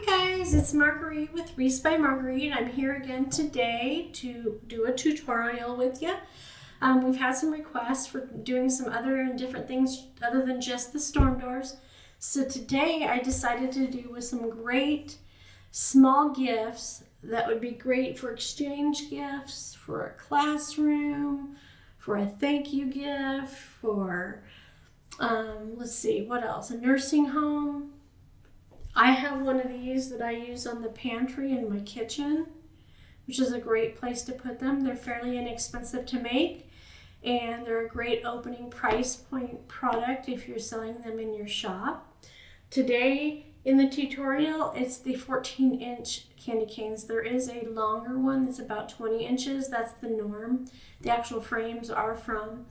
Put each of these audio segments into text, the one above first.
Guys, it's Marguerite with Reese by Marguerite. I'm here again today to do a tutorial with you. We've had some requests for doing some other and different things other than just the storm doors. So today I decided to do with some great small gifts that would be great for exchange gifts, for a classroom, for a thank you gift, for, let's see, what else? A nursing home. I have one of these that I use on the pantry in my kitchen, which is a great place to put them. They're fairly inexpensive to make, and they're a great opening price point product if you're selling them in your shop. Today in the tutorial, it's the 14-inch candy canes. There is a longer one that's about 20 inches. That's the norm. The actual frames are from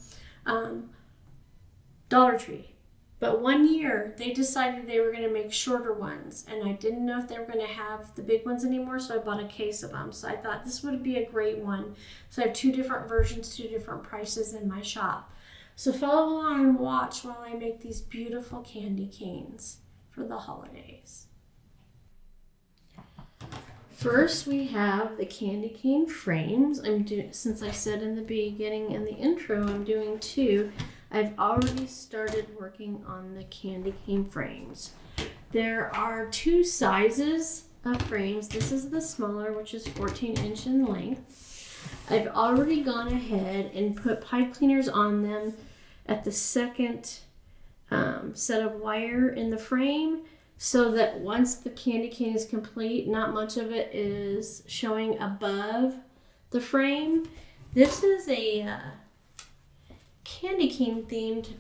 Dollar Tree. But one year, they decided they were going to make shorter ones, and I didn't know if they were going to have the big ones anymore, so I bought a case of them. So I thought this would be a great one. So I have two different versions, two different prices in my shop. So follow along and watch while I make these beautiful candy canes for the holidays. First, we have the candy cane frames. Since I said in the beginning in the intro, I'm doing two. I've already started working on the candy cane frames. There are two sizes of frames. This is the smaller, which is 14 inch in length. I've already gone ahead and put pipe cleaners on them at the second set of wire in the frame, so that once the candy cane is complete, not much of it is showing above the frame. This is a candy cane themed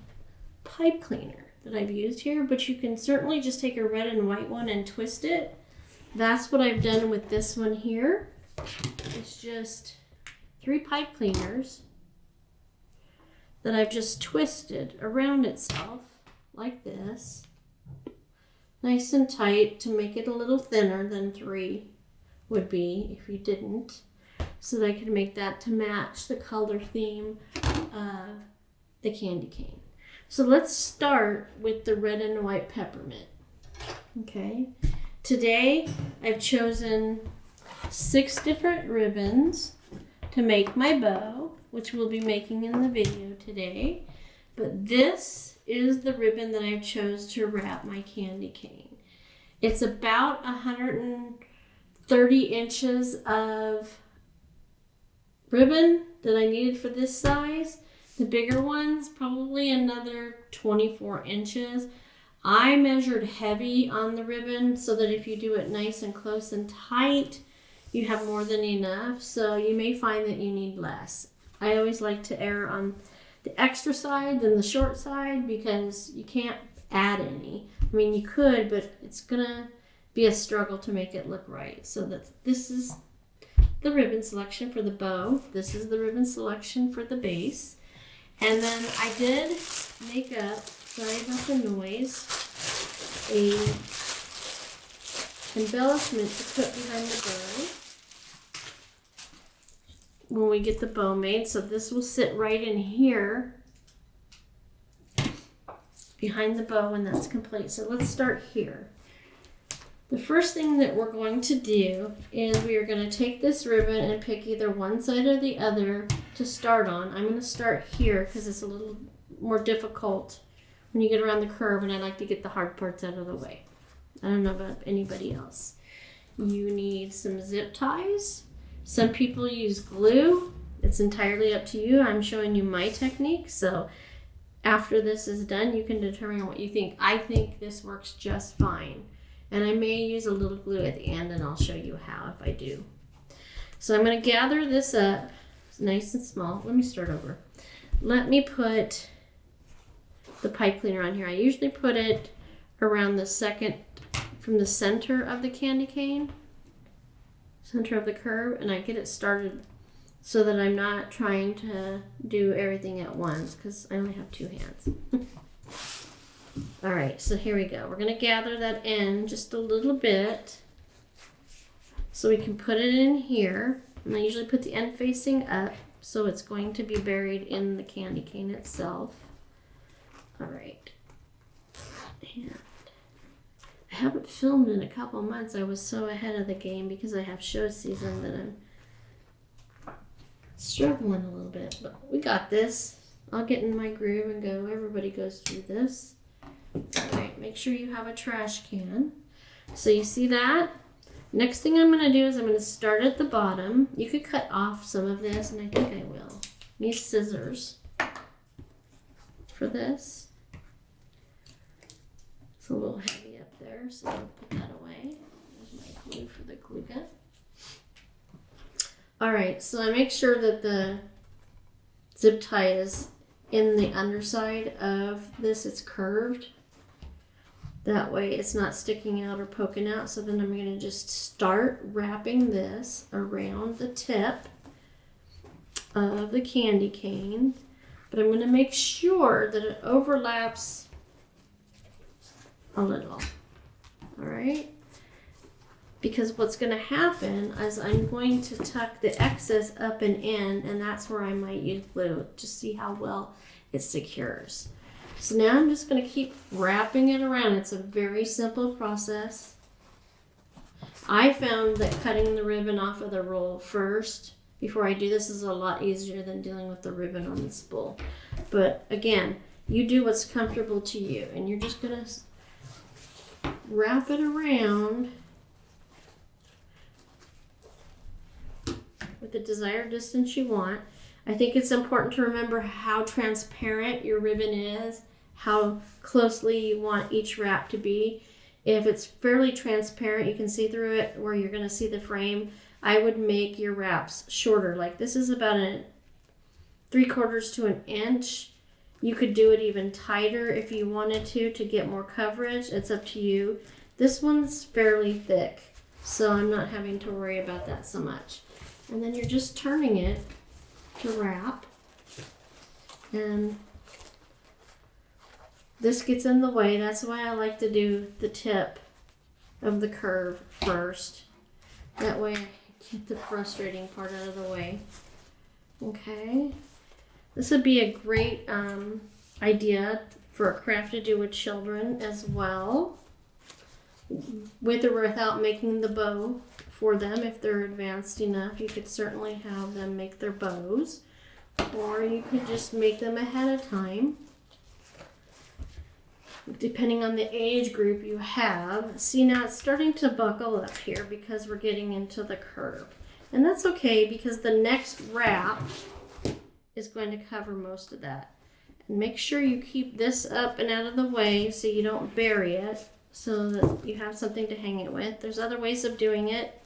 pipe cleaner that I've used here, but you can certainly just take a red and white one and twist it. That's what I've done with this one here. It's just 3 pipe cleaners that I've just twisted around itself like this, nice and tight, to make it a little thinner than 3 would be if you didn't, so that I could make that to match the color theme of the candy cane. So let's start with the red and white peppermint. Okay, today I've chosen 6 different ribbons to make my bow, which we'll be making in the video today. But this is the ribbon that I've chose to wrap my candy cane. It's about 130 inches of ribbon that I needed for this size. The bigger ones, probably another 24 inches. I measured heavy on the ribbon so that if you do it nice and close and tight, you have more than enough. So you may find that you need less. I always like to err on the extra side than the short side because you can't add any. I mean, you could, but it's gonna be a struggle to make it look right. So this is the ribbon selection for the bow. This is the ribbon selection for the base. And then I did make up, sorry about the noise, a embellishment to put behind the bow when we get the bow made. So this will sit right in here behind the bow when that's complete. So let's start here. The first thing that we're going to do is we are going to take this ribbon and pick either one side or the other to start on. I'm going to start here because it's a little more difficult when you get around the curve, and I like to get the hard parts out of the way. I don't know about anybody else. You need some zip ties. Some people use glue. It's entirely up to you. I'm showing you my technique, so after this is done, you can determine what you think. I think this works just fine. And I may use a little glue at the end, and I'll show you how if I do. So I'm going to gather this up. It's nice and small. Let me start over. Let me put the pipe cleaner on here. I usually put it around the second, from the center of the candy cane, center of the curve, and I get it started so that I'm not trying to do everything at once because I only have 2 hands. All right, so here we go. We're going to gather that in just a little bit so we can put it in here. And I usually put the end facing up, so it's going to be buried in the candy cane itself. All right. And haven't filmed in a couple months. I was so ahead of the game because I have show season that I'm struggling a little bit. But we got this. I'll get in my groove and go. Everybody goes through this. All right, make sure you have a trash can. So you see that? Next thing I'm going to do is I'm going to start at the bottom. You could cut off some of this, and I think I will. Need scissors for this. It's a little heavy up there, so I'll put that away. There's my glue for the glue gun. All right, so I make sure that the zip tie is in the underside of this. It's curved. That way it's not sticking out or poking out. So then I'm going to just start wrapping this around the tip of the candy cane. But I'm going to make sure that it overlaps a little. All right? Because what's going to happen is I'm going to tuck the excess up and in, and that's where I might use glue to see how well it secures. So now I'm just going to keep wrapping it around. It's a very simple process. I found that cutting the ribbon off of the roll first before I do this is a lot easier than dealing with the ribbon on the spool. But again, you do what's comfortable to you, and you're just going to wrap it around with the desired distance you want. I think it's important to remember how transparent your ribbon is, how closely you want each wrap to be. If it's fairly transparent, you can see through it where you're going to see the frame, I would make your wraps shorter. Like this is about 3/4 to an inch. You could do it even tighter if you wanted to get more coverage. It's up to you. This one's fairly thick, so I'm not having to worry about that so much. And then you're just turning it to wrap, and this gets in the way. That's why I like to do the tip of the curve first. That way I get the frustrating part out of the way. Okay, this would be a great idea for a craft to do with children as well, with or without making the bow for them. If they're advanced enough, you could certainly have them make their bows, or you could just make them ahead of time, depending on the age group you have. See, now it's starting to buckle up here because we're getting into the curve, and that's okay because the next wrap is going to cover most of that. And make sure you keep this up and out of the way so you don't bury it, so that you have something to hang it with. There's other ways of doing it,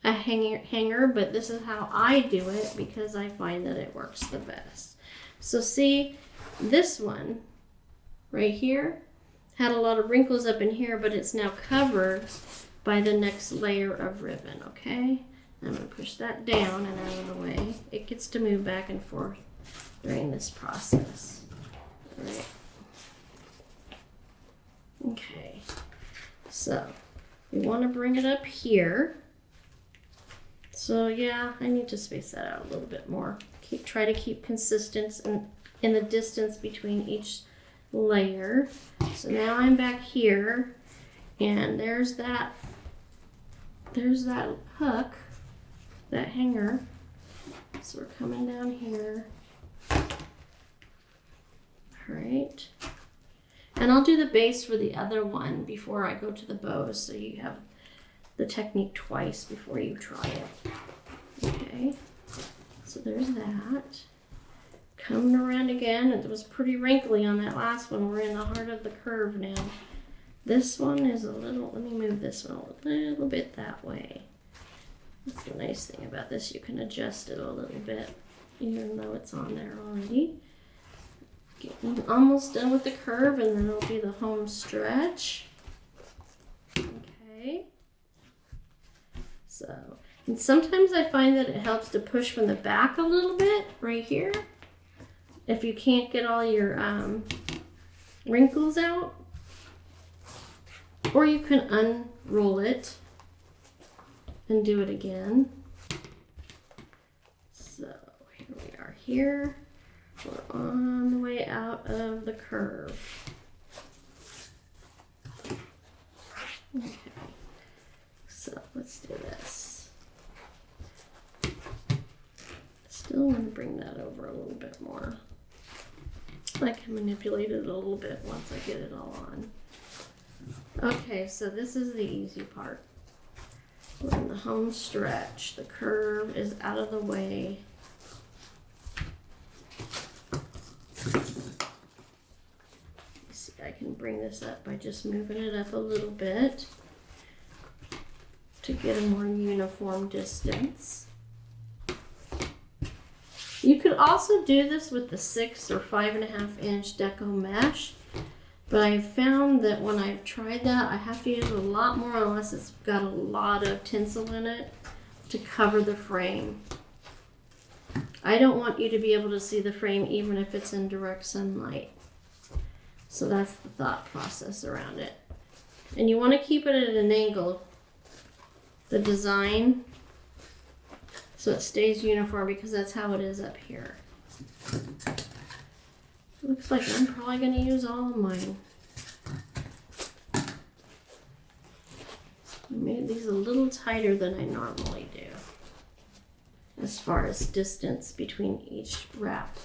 a hanger, but this is how I do it because I find that it works the best. So see, this one right here had a lot of wrinkles up in here, but it's now covered by the next layer of ribbon. Okay, I'm going to push that down and out of the way. It gets to move back and forth during this process. All right. Okay, so we want to bring it up here. So yeah, I need to space that out a little bit more. Try to keep consistent in the distance between each layer. So now I'm back here, and there's that hook, that hanger. So we're coming down here. All right. And I'll do the base for the other one before I go to the bows, so you have the technique twice before you try it. Okay, so there's that. Coming around again, it was pretty wrinkly on that last one. We're in the heart of the curve now. This one is a little, let me move this one a little bit that way. That's the nice thing about this, you can adjust it a little bit, even though it's on there already. Getting almost done with the curve, and then it'll be the home stretch. Okay. So, and sometimes I find that it helps to push from the back a little bit, right here. If you can't get all your wrinkles out. Or you can unroll it and do it again. So, here we are here. We're on the way out of the curve. Okay, so let's do this. Still want to bring that over a little bit more. I can manipulate it a little bit once I get it all on. Okay, so this is the easy part. We're in the home stretch. The curve is out of the way. See, I can bring this up by just moving it up a little bit to get a more uniform distance. You could also do this with the 6 or 5.5 inch deco mesh, but I've found that when I've tried that, I have to use a lot more unless it's got a lot of tinsel in it to cover the frame. I don't want you to be able to see the frame even if it's in direct sunlight. So that's the thought process around it. And you want to keep it at an angle, the design, so it stays uniform, because that's how it is up here. Looks like I'm probably going to use all of mine. I made these a little tighter than I normally do, as far as distance between each wrap.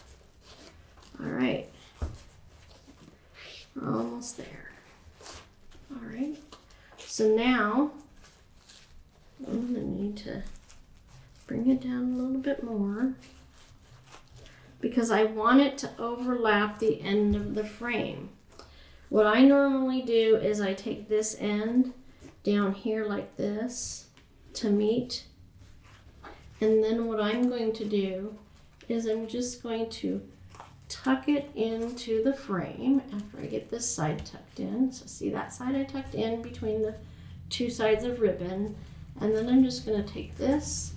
All right, we're almost there. All right, so now I'm going to need to bring it down a little bit more, because I want it to overlap the end of the frame. What I normally do is I take this end down here like this to meet, and then what I'm going to do is I'm just going to tuck it into the frame after I get this side tucked in. So see that side I tucked in between the two sides of ribbon, and then I'm just going to take this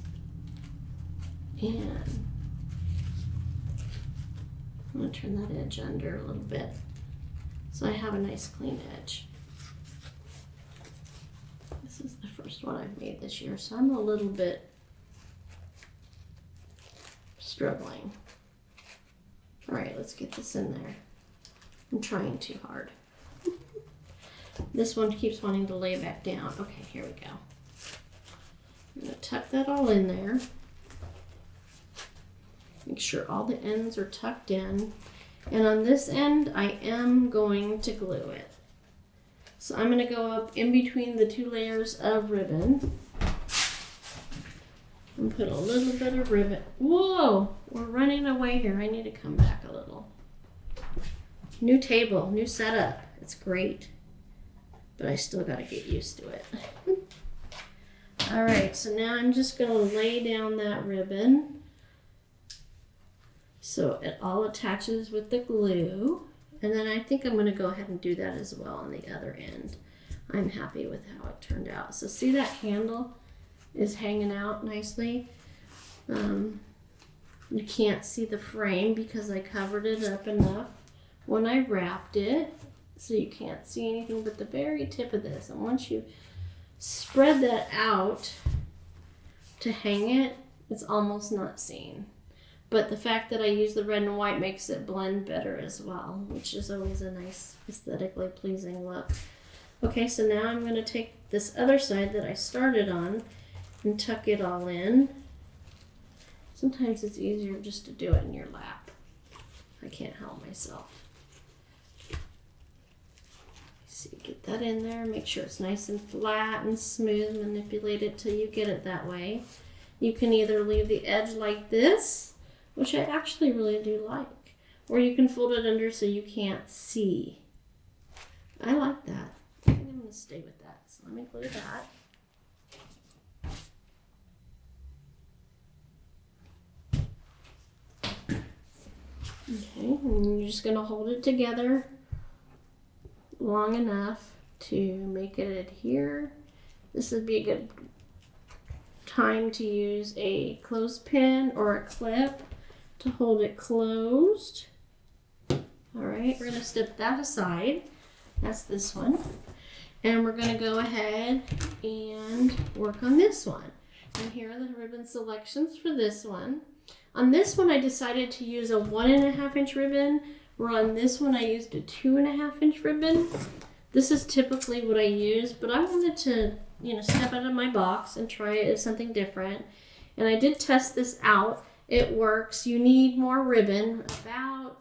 and I'm going to turn that edge under a little bit so I have a nice clean edge. This is the first one I've made this year, so I'm a little bit struggling. All right, let's get this in there. I'm trying too hard. This one keeps wanting to lay back down. Okay, here we go. I'm going to tuck that all in there. Make sure all the ends are tucked in. And on this end, I am going to glue it. So I'm going to go up in between the two layers of ribbon and put a little bit of ribbon. Whoa, we're running away here. I need to come back a little. New table, new setup. It's great, but I still got to get used to it. All right, so now I'm just going to lay down that ribbon so it all attaches with the glue. And then I think I'm going to go ahead and do that as well on the other end. I'm happy with how it turned out. So see that handle is hanging out nicely. You can't see the frame because I covered it up enough when I wrapped it, so you can't see anything but the very tip of this. And once you spread that out to hang it, it's almost not seen. But the fact that I use the red and white makes it blend better as well, which is always a nice aesthetically pleasing look. Okay, so now I'm going to take this other side that I started on and tuck it all in. Sometimes it's easier just to do it in your lap. I can't help myself. See, get that in there, make sure it's nice and flat and smooth, manipulate it till you get it that way. You can either leave the edge like this, which I actually really do like, or you can fold it under so you can't see. I like that. I think I'm going to stay with that. So let me glue that. Okay, and you're just going to hold it together long enough to make it adhere. This would be a good time to use a clothespin or a clip to hold it closed. All right, we're going to step that aside. That's this one. And we're going to go ahead and work on this one. And here are the ribbon selections for this one. On this one, I decided to use a 1.5 inch ribbon, where on this one I used a 2.5 inch ribbon. This is typically what I use, but I wanted to, step out of my box and try it as something different. And I did test this out. It works. You need more ribbon, about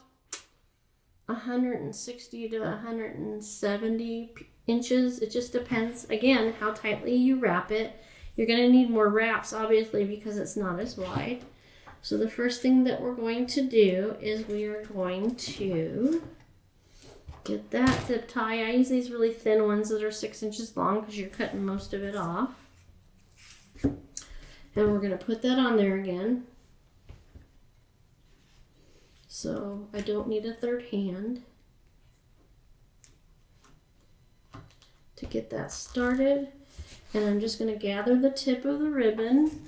160 to 170 inches. It just depends, again, how tightly you wrap it. You're going to need more wraps, obviously, because it's not as wide. So the first thing that we're going to do is we are going to get that zip tie. I use these really thin ones that are 6 inches long because you're cutting most of it off. And we're going to put that on there again. So I don't need a third hand to get that started. And I'm just going to gather the tip of the ribbon,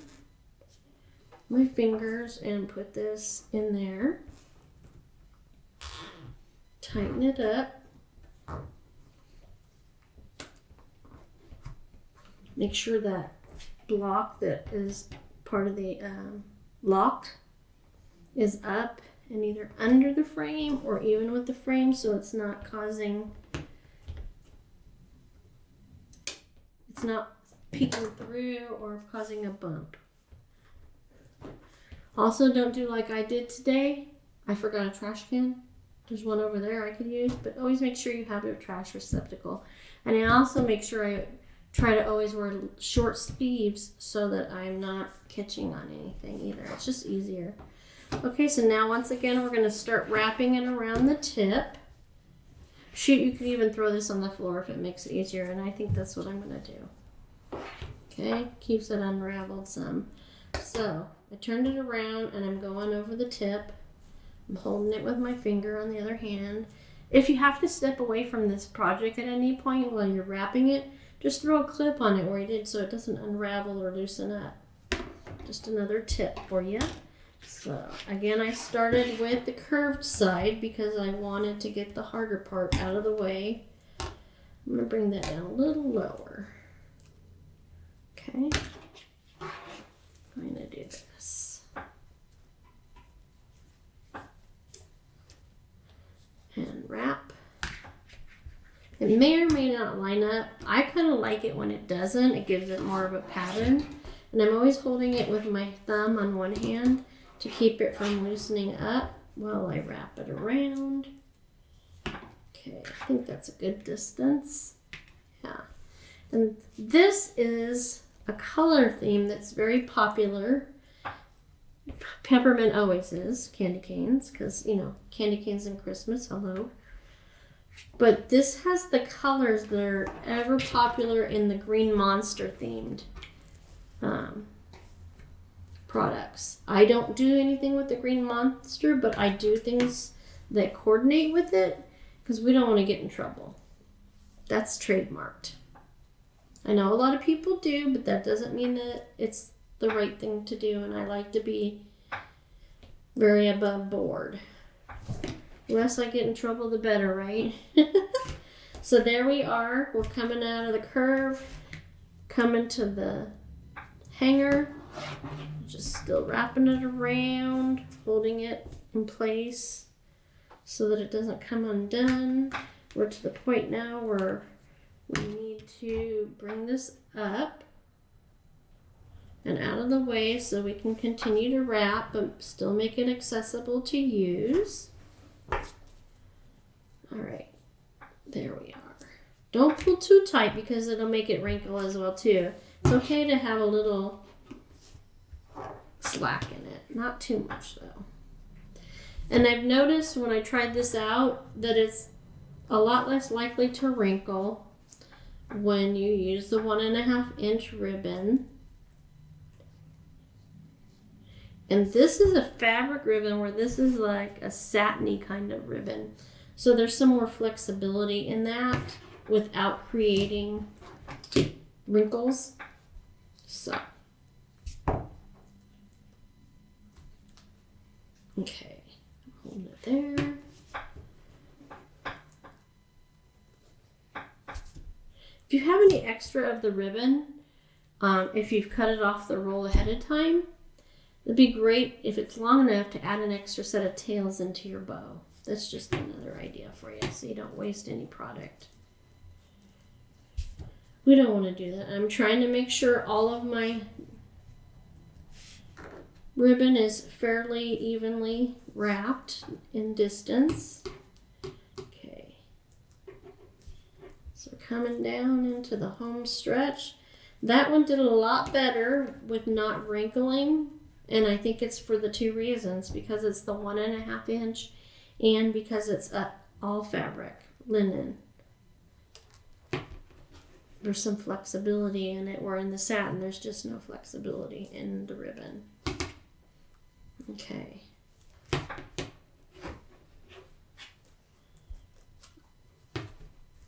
my fingers, and put this in there. Tighten it up. Make sure that block that is part of the lock is up and either under the frame or even with the frame, so it's not causing, it's not peeking through or causing a bump. Also, don't do like I did today. I forgot a trash can. There's one over there I could use, but always make sure you have a trash receptacle. And I also make sure I try to always wear short sleeves so that I'm not catching on anything either. It's just easier. Okay, so now once again, we're going to start wrapping it around the tip. Shoot, you can even throw this on the floor if it makes it easier, and I think that's what I'm going to do. Okay, keeps it unraveled some. So I turned it around and I'm going over the tip. I'm holding it with my finger on the other hand. If you have to step away from this project at any point while you're wrapping it, just throw a clip on it where you did so it doesn't unravel or loosen up. Just another tip for you. So again, I started with the curved side because I wanted to get the harder part out of the way. I'm going to bring that down a little lower. Okay. I'm going to do this. And wrap. It may or may not line up. I kind of like it when it doesn't. It gives it more of a pattern. And I'm always holding it with my thumb on one hand to keep it from loosening up while I wrap it around. Okay, I think that's a good distance. Yeah. And this is a color theme that's very popular. Peppermint always is, candy canes, because, candy canes and Christmas, hello. But this has the colors that are ever popular in the Green Monster themed products. I don't do anything with the Green Monster, but I do things that coordinate with it because we don't want to get in trouble. That's trademarked. I know a lot of people do, but that doesn't mean that it's the right thing to do, and I like to be very above board. The less I get in trouble, the better, right? So there we are. We're coming out of the curve, coming to the hanger. Just still wrapping it around, holding it in place so that it doesn't come undone. We're to the point now where we need to bring this up and out of the way so we can continue to wrap but still make it accessible to use. All right, there we are. Don't pull too tight because it'll make it wrinkle as well too. It's okay to have a little slack in it, not too much though. And I've noticed when I tried this out that it's a lot less likely to wrinkle when you use the 1.5 inch ribbon. And this is a fabric ribbon where this is like a satiny kind of ribbon. So there's some more flexibility in that without creating wrinkles. So. Okay, hold it there. If you have any extra of the ribbon, if you've cut it off the roll ahead of time, it'd be great if it's long enough to add an extra set of tails into your bow. That's just another idea for you, so you don't waste any product. We don't want to do that. I'm trying to make sure all of my ribbon is fairly evenly wrapped in distance. Okay. So coming down into the home stretch. That one did a lot better with not wrinkling. And I think it's for the two reasons. Because it's the 1.5 inch and because it's all fabric, linen. There's some flexibility in it, where in the satin there's just no flexibility in the ribbon. Okay.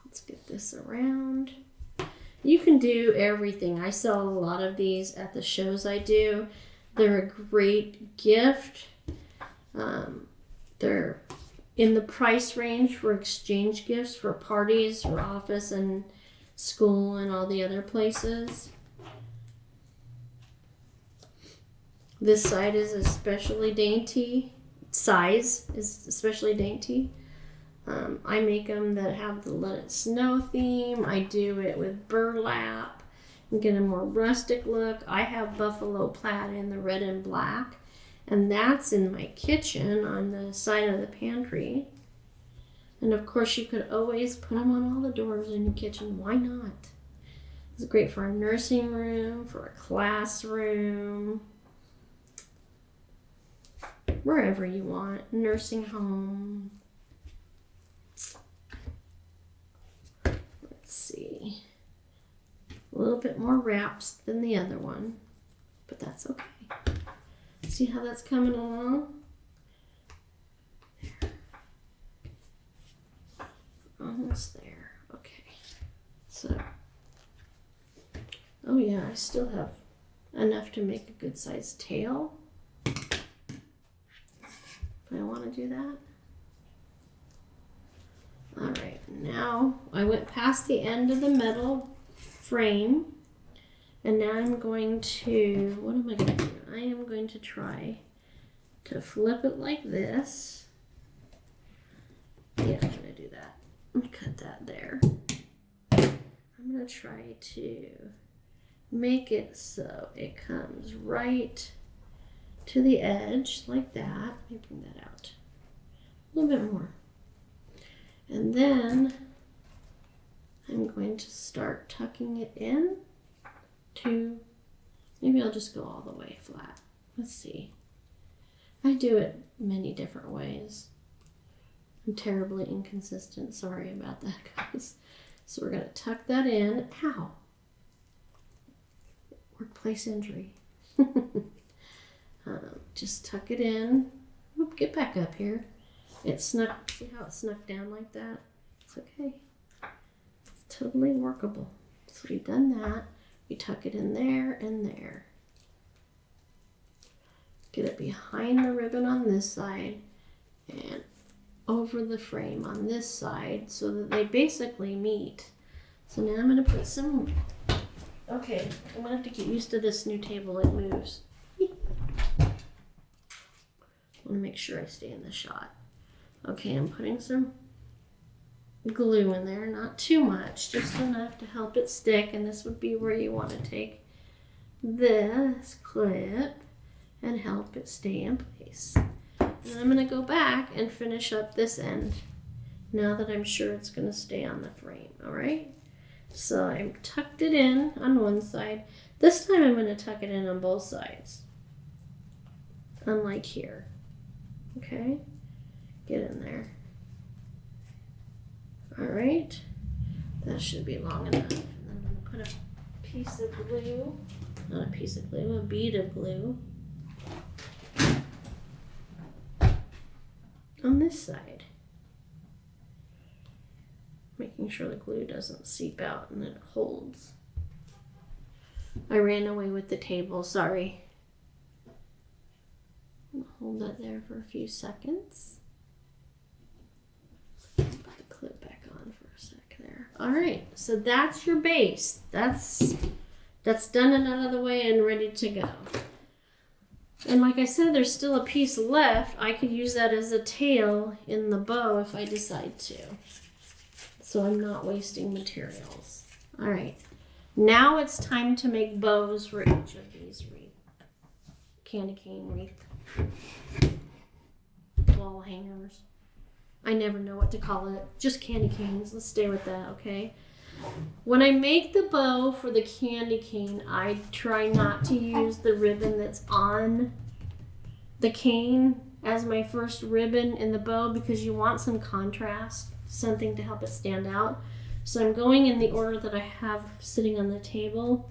Let's get this around. You can do everything. I sell a lot of these at the shows I do. They're a great gift. They're in the price range for exchange gifts for parties or office and school and all the other places. This side is especially dainty. Size is especially dainty. I make them that have the Let It Snow theme. I do it with burlap and get a more rustic look. I have buffalo plaid in the red and black, and that's in my kitchen on the side of the pantry. And of course, you could always put them on all the doors in your kitchen. Why not? It's great for a nursing room, for a classroom, wherever you want. Nursing home. Let's see. A little bit more wraps than the other one, but that's okay. See how that's coming along? Almost there. Okay. So, oh yeah, I still have enough to make a good sized tail. If I want to do that. Alright, now I went past the end of the metal frame, and now I'm going to, what am I going to do? I am going to try to flip it like this. Yeah, I'm going to do that. Let me cut that there. I'm going to try to make it so it comes right to the edge like that. Let me bring that out a little bit more. And then I'm going to start tucking it in to, maybe I'll just go all the way flat. Let's see. I do it many different ways. I'm terribly inconsistent. Sorry about that, guys. So we're going to tuck that in. Ow. Workplace injury. Just tuck it in. Oop, get back up here. It snuck. See how it snuck down like that? It's okay. It's totally workable. So we've done that. We tuck it in there and there. Get it behind the ribbon on this side and over the frame on this side so that they basically meet. So now I'm going to put some, okay, I'm going to have to get used to this new table. It moves. I want to make sure I stay in the shot. Okay, I'm putting some glue in there, not too much, just enough to help it stick, and this would be where you want to take this clip and help it stay in place. And I'm going to go back and finish up this end now that I'm sure it's going to stay on the frame, all right? So I've tucked it in on one side. This time I'm going to tuck it in on both sides, unlike here, okay? Get in there. All right, that should be long enough. And then I'm going to put a piece of glue, not a piece of glue, a bead of glue on this side, making sure the glue doesn't seep out and it holds. I ran away with the table, sorry. I'll hold that there for a few seconds. Put the clip back on for a sec there. All right, so that's your base. That's done and out of the way and ready to go. And like I said, there's still a piece left. I could use that as a tail in the bow if I decide to. So I'm not wasting materials. All right, Now it's time to make bows for each of these candy cane wreath wall hangers. I never know what to call it. Just candy canes. Let's stay with that, okay? When I make the bow for the candy cane, I try not to use the ribbon that's on the cane as my first ribbon in the bow because you want some contrast, something to help it stand out. So I'm going in the order that I have sitting on the table.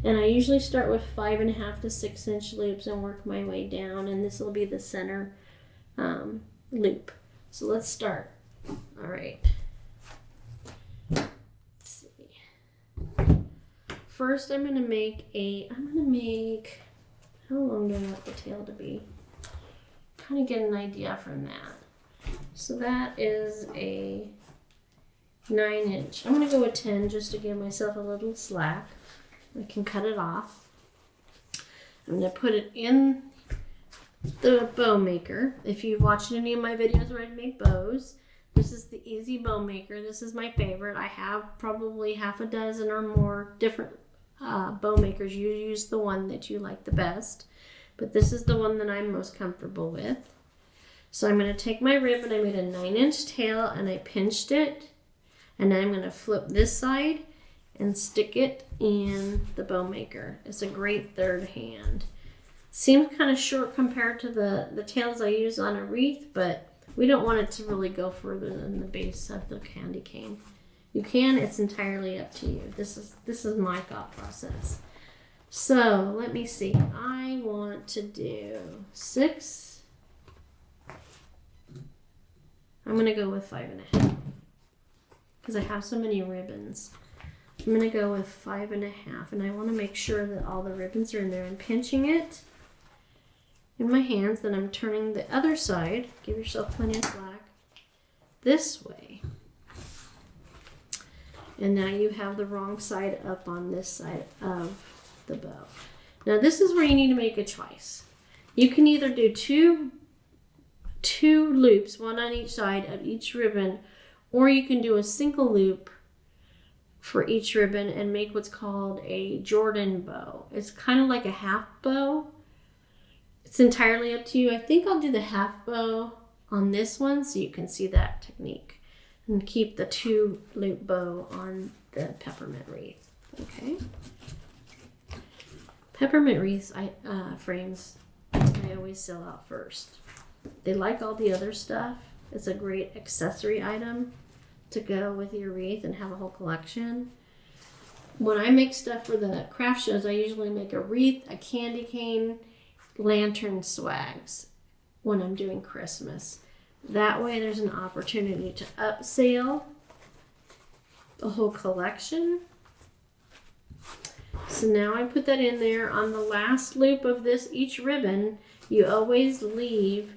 And I usually start with 5.5 to 6 inch loops and work my way down. And this will be the center loop. So let's start. All right. Let's see. First I'm going to make how long do I want the tail to be? Kind of get an idea from that. So that is a 9 inch. I'm going to go with 10 just to give myself a little slack. I can cut it off. I'm going to put it in the bow maker. If you've watched any of my videos where I make bows, this is the Easy Bow Maker. This is my favorite. I have probably half a dozen or more different bow makers. You use the one that you like the best, but this is the one that I'm most comfortable with. So I'm going to take my ribbon. I made a 9 inch tail and I pinched it, and then I'm going to flip this side and stick it in the bow maker. It's a great third hand. Seems kind of short compared to the tails I use on a wreath, but we don't want it to really go further than the base of the candy cane. You can, it's entirely up to you. This is my thought process. So let me see. I want to do 6. I'm gonna go with 5.5 because I have so many ribbons. I'm gonna go with 5.5, and I want to make sure that all the ribbons are in there. I'm pinching it in my hands, then I'm turning the other side. Give yourself plenty of slack. This way. And now you have the wrong side up on this side of the bow. Now this is where you need to make a choice. You can either do two loops, one on each side of each ribbon, or you can do a single loop for each ribbon and make what's called a Jordan bow. It's kind of like a half bow. It's entirely up to you. I think I'll do the half bow on this one so you can see that technique, and keep the 2 loop bow on the peppermint wreath. Okay. Peppermint wreaths frames I always sell out first. They like all the other stuff. It's a great accessory item to go with your wreath and have a whole collection. When I make stuff for the craft shows, I usually make a wreath, a candy cane, lantern swags when I'm doing Christmas. That way there's an opportunity to upsell the whole collection. So now I put that in there. On the last loop of each ribbon, you always leave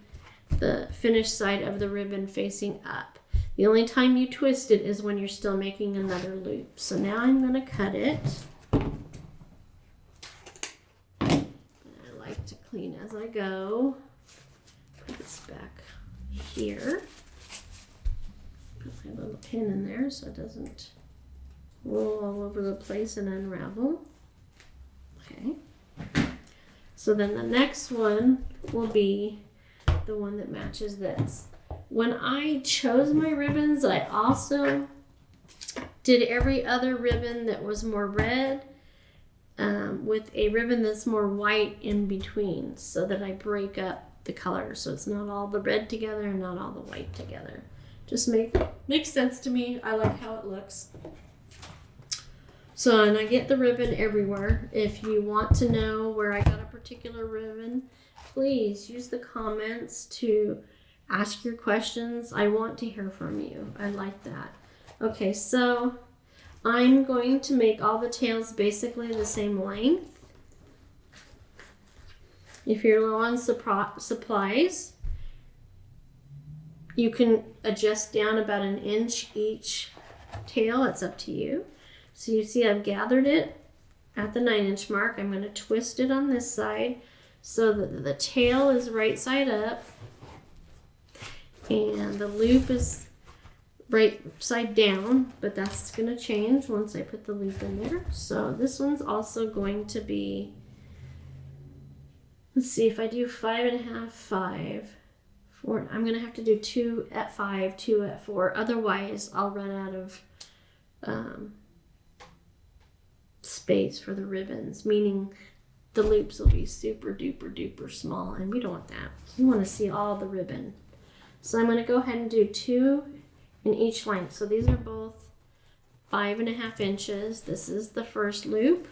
the finished side of the ribbon facing up. The only time you twist it is when you're still making another loop. So now I'm going to cut it. I like to clean as I go. Put this back here. Put my little pin in there so it doesn't roll all over the place and unravel. Okay. So then the next one will be the one that matches this. When I chose my ribbons, I also did every other ribbon that was more red with a ribbon that's more white in between, so that I break up the colors, so it's not all the red together and not all the white together. Just makes sense to me. I like how it looks. So, and I get the ribbon everywhere. If you want to know where I got a particular ribbon, please use the comments to ask your questions. I want to hear from you. I like that. Okay, so I'm going to make all the tails basically the same length. If you're low on supplies, you can adjust down about 1 inch each tail. It's up to you. So you see I've gathered it at the 9 inch mark. I'm going to twist it on this side so that the tail is right side up and the loop is right side down, but that's gonna change once I put the loop in there. So this one's also going to be, let's see, if I do 5.5, 5, 4, I'm gonna have to do 2 at 5, 2 at 4. Otherwise, I'll run out of space for the ribbons, meaning the loops will be super duper duper small, and we don't want that. We want to see all the ribbon. So I'm going to go ahead and do 2 in each length. So these are both 5.5 inches. This is the first loop.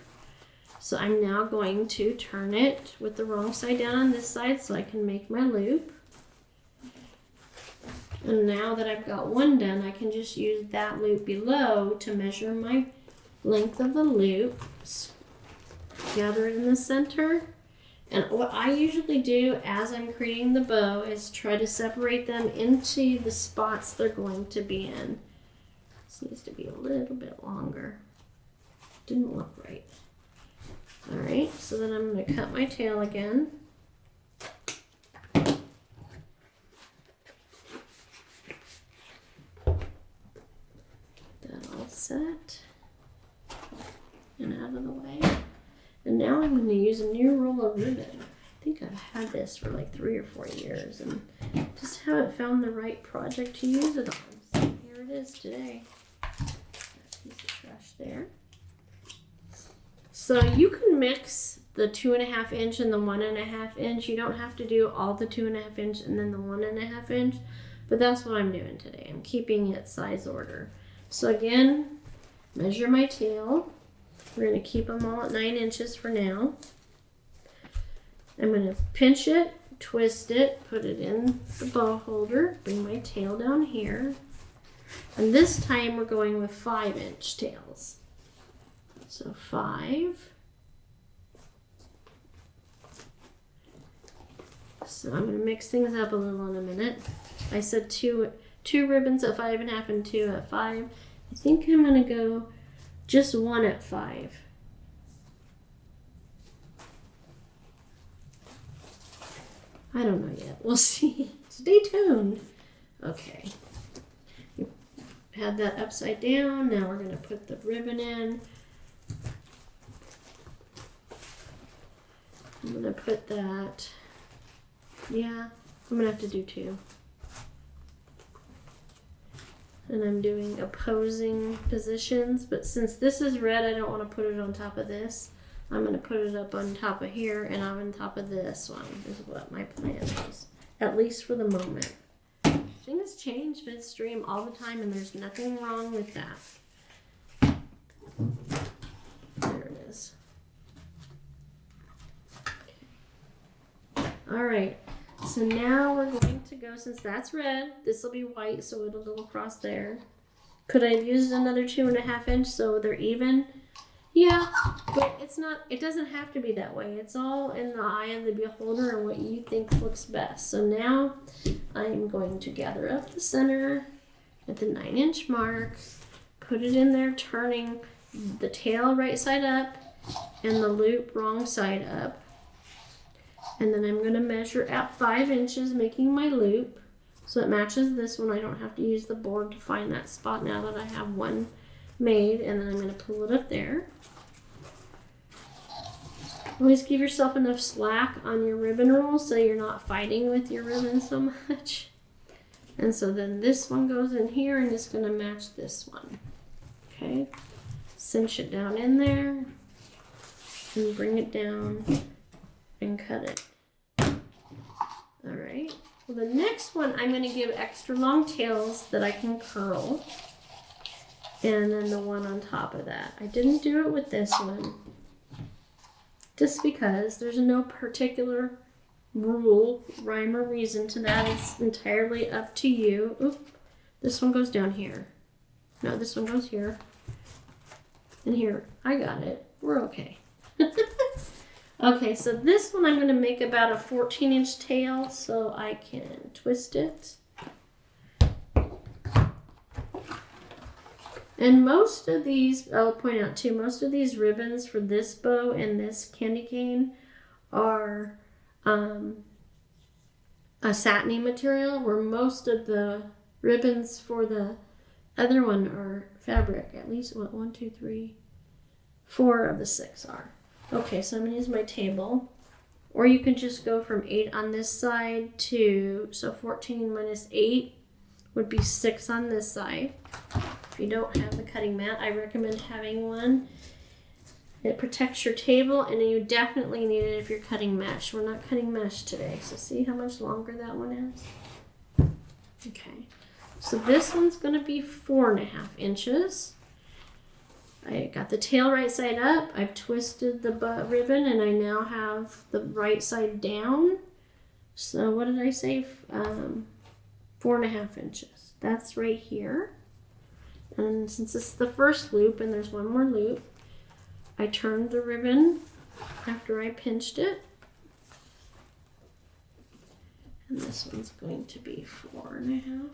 So I'm now going to turn it with the wrong side down on this side so I can make my loop. And now that I've got one done, I can just use that loop below to measure my length of the loop. Gather it in the center. And what I usually do as I'm creating the bow is try to separate them into the spots they're going to be in. This needs to be a little bit longer. Didn't look right. All right, so then I'm going to cut my tail again. That all set and out of the way. And now I'm going to use a new roll of ribbon. I think I've had this for like 3 or 4 years and just haven't found the right project to use it on. So here it is today. Piece of trash there. So you can mix the 2.5 inch and the 1.5 inch. You don't have to do all the 2.5 inch and then the 1.5 inch, but that's what I'm doing today. I'm keeping it size order. So again, measure my tail. We're going to keep them all at 9 inches for now. I'm going to pinch it, twist it, put it in the bow holder, bring my tail down here. And this time we're going with 5-inch tails. So 5. So I'm going to mix things up a little in a minute. I said two ribbons at 5.5 and 2 at 5. I think I'm going to go just 1 at 5. I don't know yet. We'll see. Stay tuned. Okay. You had that upside down. Now we're going to put the ribbon in. I'm going to put that. Yeah, I'm going to have to do 2. And I'm doing opposing positions, but since this is red, I don't want to put it on top of this. I'm going to put it up on top of here and on top of this one is what my plan is, at least for the moment. Things change midstream all the time and there's nothing wrong with that. There it is. Okay. All right. So now we're going to go, since that's red, this will be white, so it'll go across there. Could I have used another 2.5 inch so they're even? Yeah, but it's not, it doesn't have to be that way. It's all in the eye of the beholder and what you think looks best. So now I'm going to gather up the center at the 9-inch mark, put it in there, turning the tail right side up and the loop wrong side up. And then I'm going to measure at 5 inches, making my loop so it matches this one. I don't have to use the board to find that spot now that I have one made. And then I'm going to pull it up there. Always give yourself enough slack on your ribbon roll so you're not fighting with your ribbon so much. And so then this one goes in here and it's going to match this one. Okay, cinch it down in there and bring it down and cut it. All right. Well, the next one, I'm going to give extra long tails that I can curl. And then the one on top of that. I didn't do it with this one. Just because there's no particular rule, rhyme, or reason to that. It's entirely up to you. Oop. This one goes down here. No, this one goes here. And here. I got it. We're okay. Okay, so this one I'm going to make about a 14-inch tail so I can twist it. And most of these, I'll point out too, most of these ribbons for this bow and this candy cane are a satiny material, where most of the ribbons for the other one are fabric. At least what, 1, 2, 3, 4 of the 6 are. Okay, so I'm gonna use my table. Or you can just go from 8 on this side to, so 14 minus 8 would be 6 on this side. If you don't have the cutting mat, I recommend having one. It protects your table, and you definitely need it if you're cutting mesh. We're not cutting mesh today, so see how much longer that one is? Okay, so this one's gonna be 4.5 inches. I got the tail right side up. I've twisted the ribbon, and I now have the right side down. So what did I say? 4.5 inches. That's right here. And since it's the first loop, and there's one more loop, I turned the ribbon after I pinched it. And this one's going to be 4.5.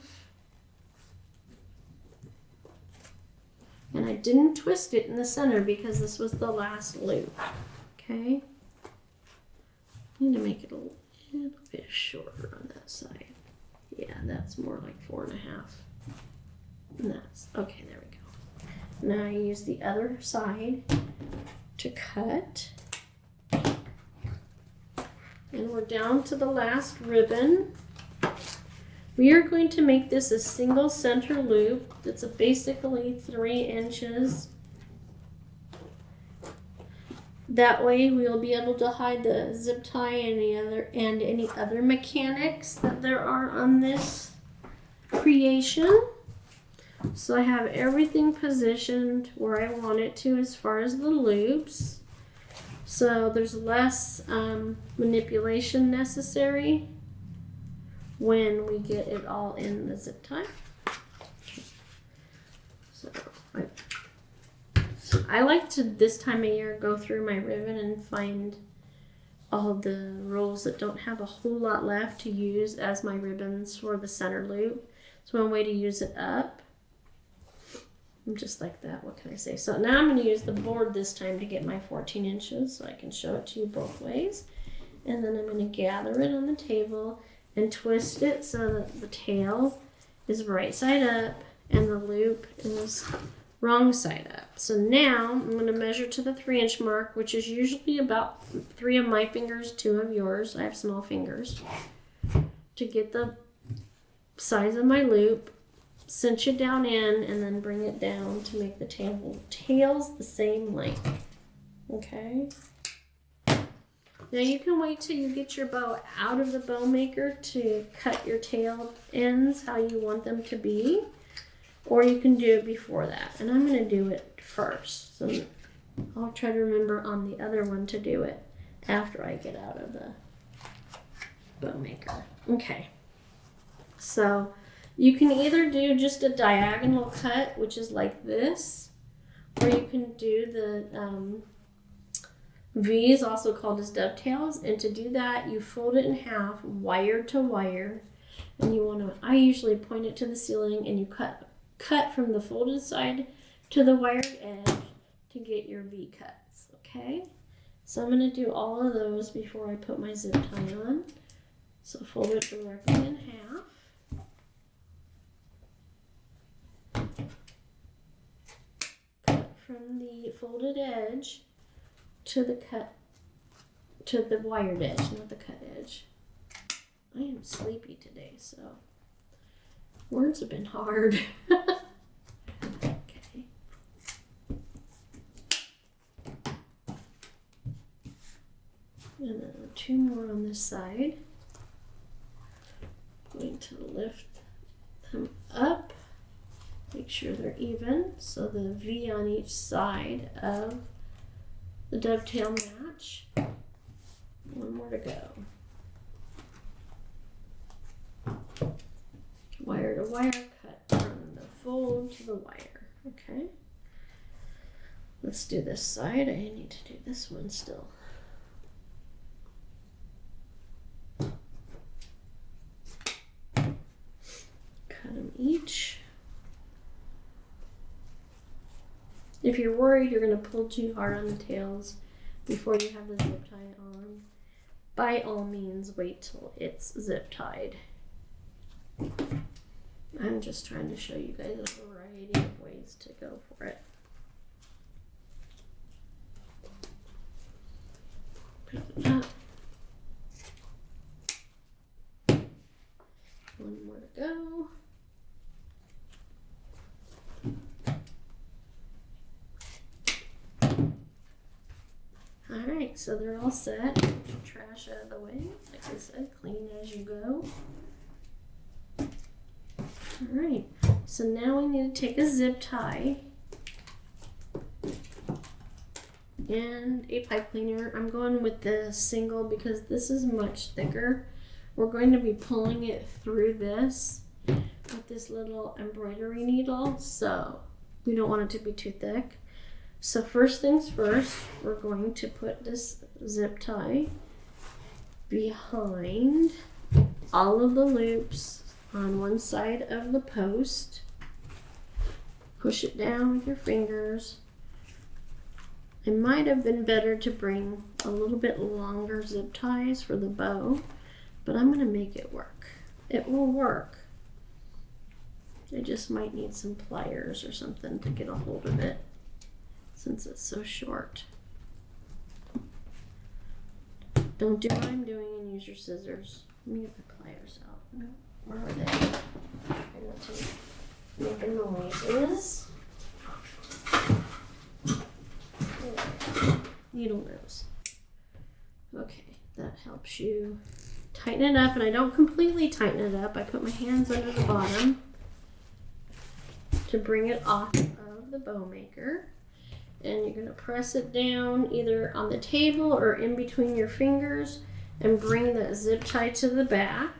And I didn't twist it in the center because this was the last loop. Okay? Need to make it a little bit shorter on that side. Yeah, that's more like 4.5. And that's, okay, there we go. Now I use the other side to cut. And we're down to the last ribbon. We are going to make this a single center loop that's basically 3 inches. That way we'll be able to hide the zip tie and any other mechanics that there are on this creation. So I have everything positioned where I want it to as far as the loops. So there's less manipulation necessary when we get it all in the zip tie. So I like to, this time of year, go through my ribbon and find all the rolls that don't have a whole lot left to use as my ribbons for the center loop. It's one way to use it up. I'm just like that, what can I say? So now I'm going to use the board this time to get my 14 inches so I can show it to you both ways. And then I'm going to gather it on the table and twist it so that the tail is right side up and the loop is wrong side up. So now I'm going to measure to the 3-inch mark, which is usually about 3 of my fingers, 2 of yours. I have small fingers. To get the size of my loop, cinch it down in, and then bring it down to make the tails the same length. Okay? Now you can wait till you get your bow out of the bow maker to cut your tail ends how you want them to be, or you can do it before that. And I'm going to do it first. So I'll try to remember on the other one to do it after I get out of the bow maker. Okay. So you can either do just a diagonal cut, which is like this, or you can do the V's, also called as dovetails. And to do that, you fold it in half, wire to wire, and you want to, I usually point it to the ceiling, and you cut from the folded side to the wired edge to get your V cuts, okay? So I'm going to do all of those before I put my zip tie on. So fold it directly in half. Cut from the folded edge to the wired edge, not the cut edge. I am sleepy today, so words have been hard. Okay. And then 2 more on this side. Going to lift them up, make sure they're even, so the V on each side of the dovetail match. 1 more to go. Wire to wire, cut from the fold to the wire. Okay. Let's do this side. I need to do this one still. Cut them each. If you're worried you're going to pull too hard on the tails before you have the zip tie on, by all means wait till it's zip tied. I'm just trying to show you guys a variety of ways to go for it. Put it up. One more to go. Alright, so they're all set. Get your trash out of the way. Like I said, clean as you go. Alright, so now we need to take a zip tie and a pipe cleaner. I'm going with the single because this is much thicker. We're going to be pulling it through this with this little embroidery needle, so we don't want it to be too thick. So first things first, we're going to put this zip tie behind all of the loops on one side of the post. Push it down with your fingers. It might have been better to bring a little bit longer zip ties for the bow, but I'm going to make it work. It will work. I just might need some pliers or something to get a hold of it since it's so short. Don't do what I'm doing and use your scissors. Let me get my pliers out. No, where are they? I want to make noises. Needle nose. Okay, that helps you tighten it up, and I don't completely tighten it up. I put my hands under the bottom to bring it off of the bow maker. And you're going to press it down either on the table or in between your fingers and bring the zip tie to the back.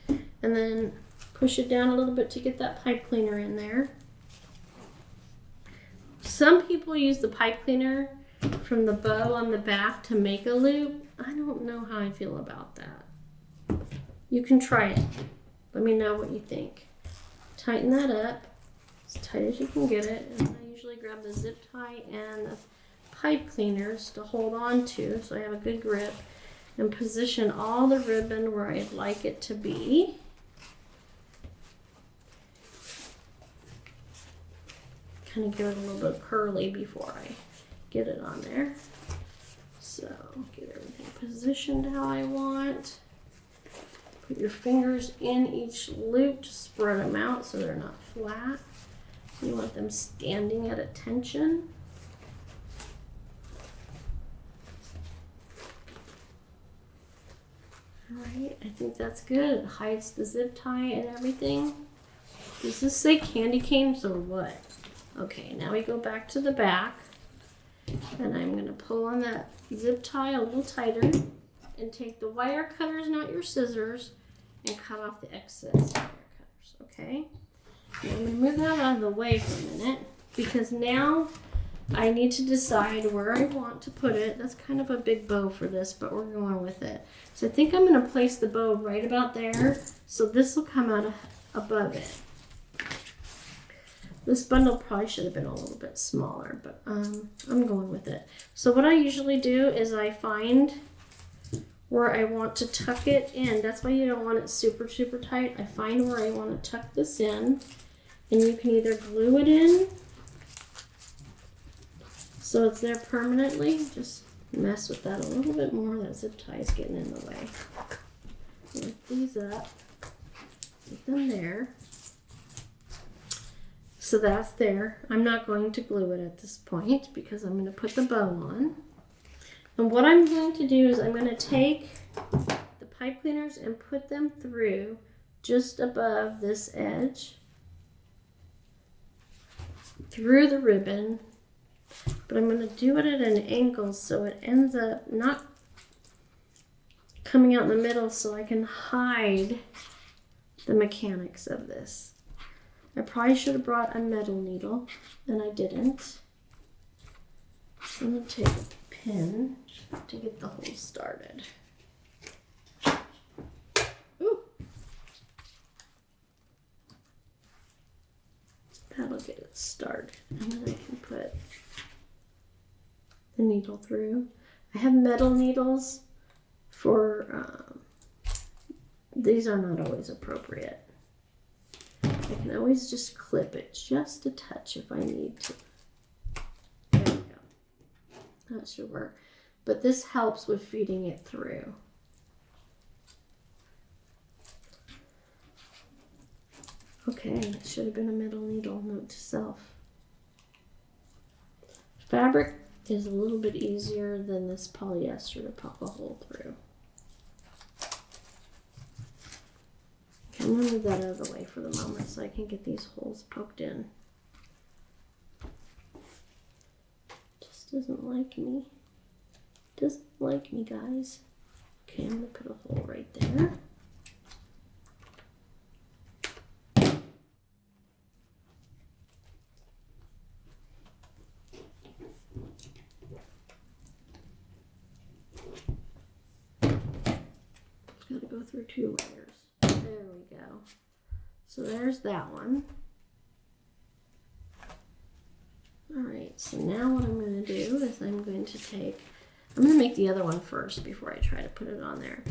And then push it down a little bit to get that pipe cleaner in there. Some people use the pipe cleaner from the bow on the back to make a loop. I don't know how I feel about that. You can try it. Let me know what you think. Tighten that up as tight as you can get it. And I usually grab the zip tie and the pipe cleaners to hold on to so I have a good grip, and position all the ribbon where I'd like it to be. Kind of get it a little bit curly before I get it on there. So get everything positioned how I want. Put your fingers in each loop to spread them out so they're not flat. You want them standing at attention. Alright, I think that's good. It hides the zip tie and everything. Does this say candy canes or what? Okay, now we go back to the back, and I'm going to pull on that zip tie a little tighter and take the wire cutters, not your scissors, and cut off the excess wire cutters, okay? Now I'm going to move that out of the way for a minute because now I need to decide where I want to put it. That's kind of a big bow for this, but we're going with it. So I think I'm going to place the bow right about there, so this will come out above it. This bundle probably should have been a little bit smaller, but I'm going with it. So what I usually do is I find where I want to tuck it in. That's why you don't want it super, super tight. I find where I want to tuck this in, and you can either glue it in so it's there permanently. Just mess with that a little bit more. That zip tie is getting in the way. Lift these up, get them there. So that's there. I'm not going to glue it at this point because I'm going to put the bow on. And what I'm going to do is I'm going to take the pipe cleaners and put them through just above this edge, through the ribbon, but I'm going to do it at an angle so it ends up not coming out in the middle so I can hide the mechanics of this. I probably should have brought a metal needle, and I didn't. So I'm going to take a pin to get the hole started. Ooh. That'll get it started. And then I can put the needle through. I have metal needles for, these are not always appropriate. can always just clip it just a touch if I need to. There we go. That should work. But this helps with feeding it through. Okay, it should have been a middle needle. Note to self. Fabric is a little bit easier than this polyester to poke a hole through. Okay, I'm going to move that out of the way for the moment so I can get these holes poked in. Just doesn't like me. Doesn't like me, guys. Okay, I'm going to put a hole right there. Gotta go through 2 layers. There we go. So there's that one. Alright, so now what I'm going to do is I'm going to make the other one first before I try to put it on there.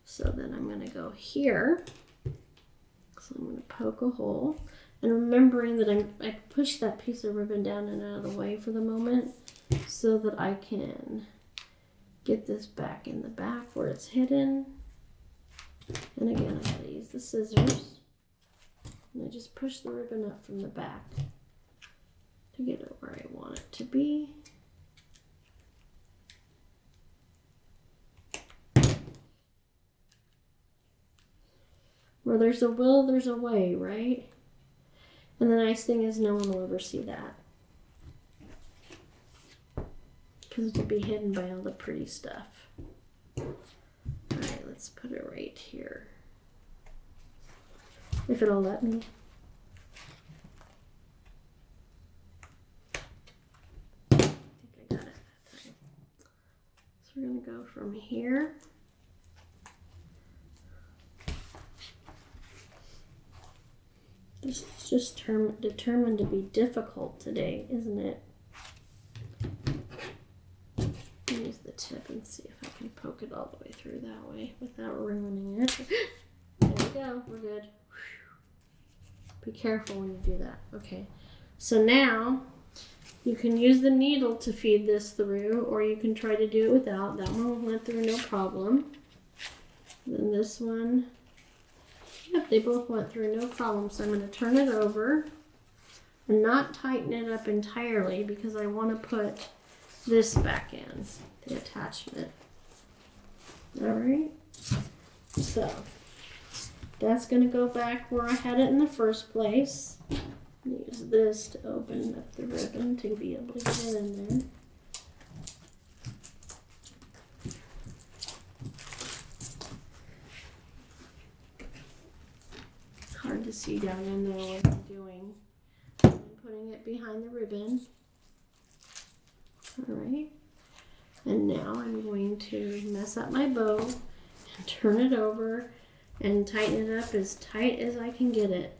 So then I'm going to go here. So I'm going to poke a hole. And remembering that I push that piece of ribbon down and out of the way for the moment so that I can get this back in the back where it's hidden. And again, I gotta use the scissors. And I just push the ribbon up from the back to get it where I want it to be. Where there's a will, there's a way, right? And the nice thing is no one will ever see that. Because it'll be hidden by all the pretty stuff. Alright, let's put it right here. If it'll let me. I think I got it that time. So we're going to go from here. This is just determined to be difficult today, isn't it? Use the tip and see if I can poke it all the way through that way without ruining it. There we go, we're good. Be careful when you do that. Okay, so now you can use the needle to feed this through, or you can try to do it without. That one went through no problem. Then this one, yep, they both went through no problem. So I'm going to turn it over and not tighten it up entirely because I want to put this back in, the attachment. Alright, so that's going to go back where I had it in the first place. Use this to open up the ribbon to be able to get it in there. Hard to see down in there what I'm doing. I'm putting it behind the ribbon. Alright, and now I'm going to mess up my bow and turn it over and tighten it up as tight as I can get it.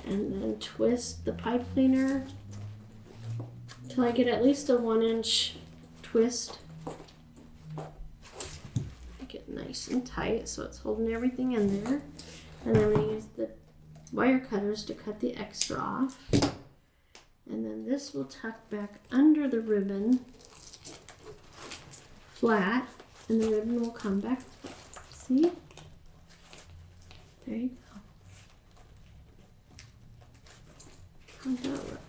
And then twist the pipe cleaner till I get at least a 1-inch twist. Make it nice and tight so it's holding everything in there. And then I'm going to use the wire cutters to cut the extra off. And then this will tuck back under the ribbon flat, and the ribbon will come back up. See? There you go. How'd that look?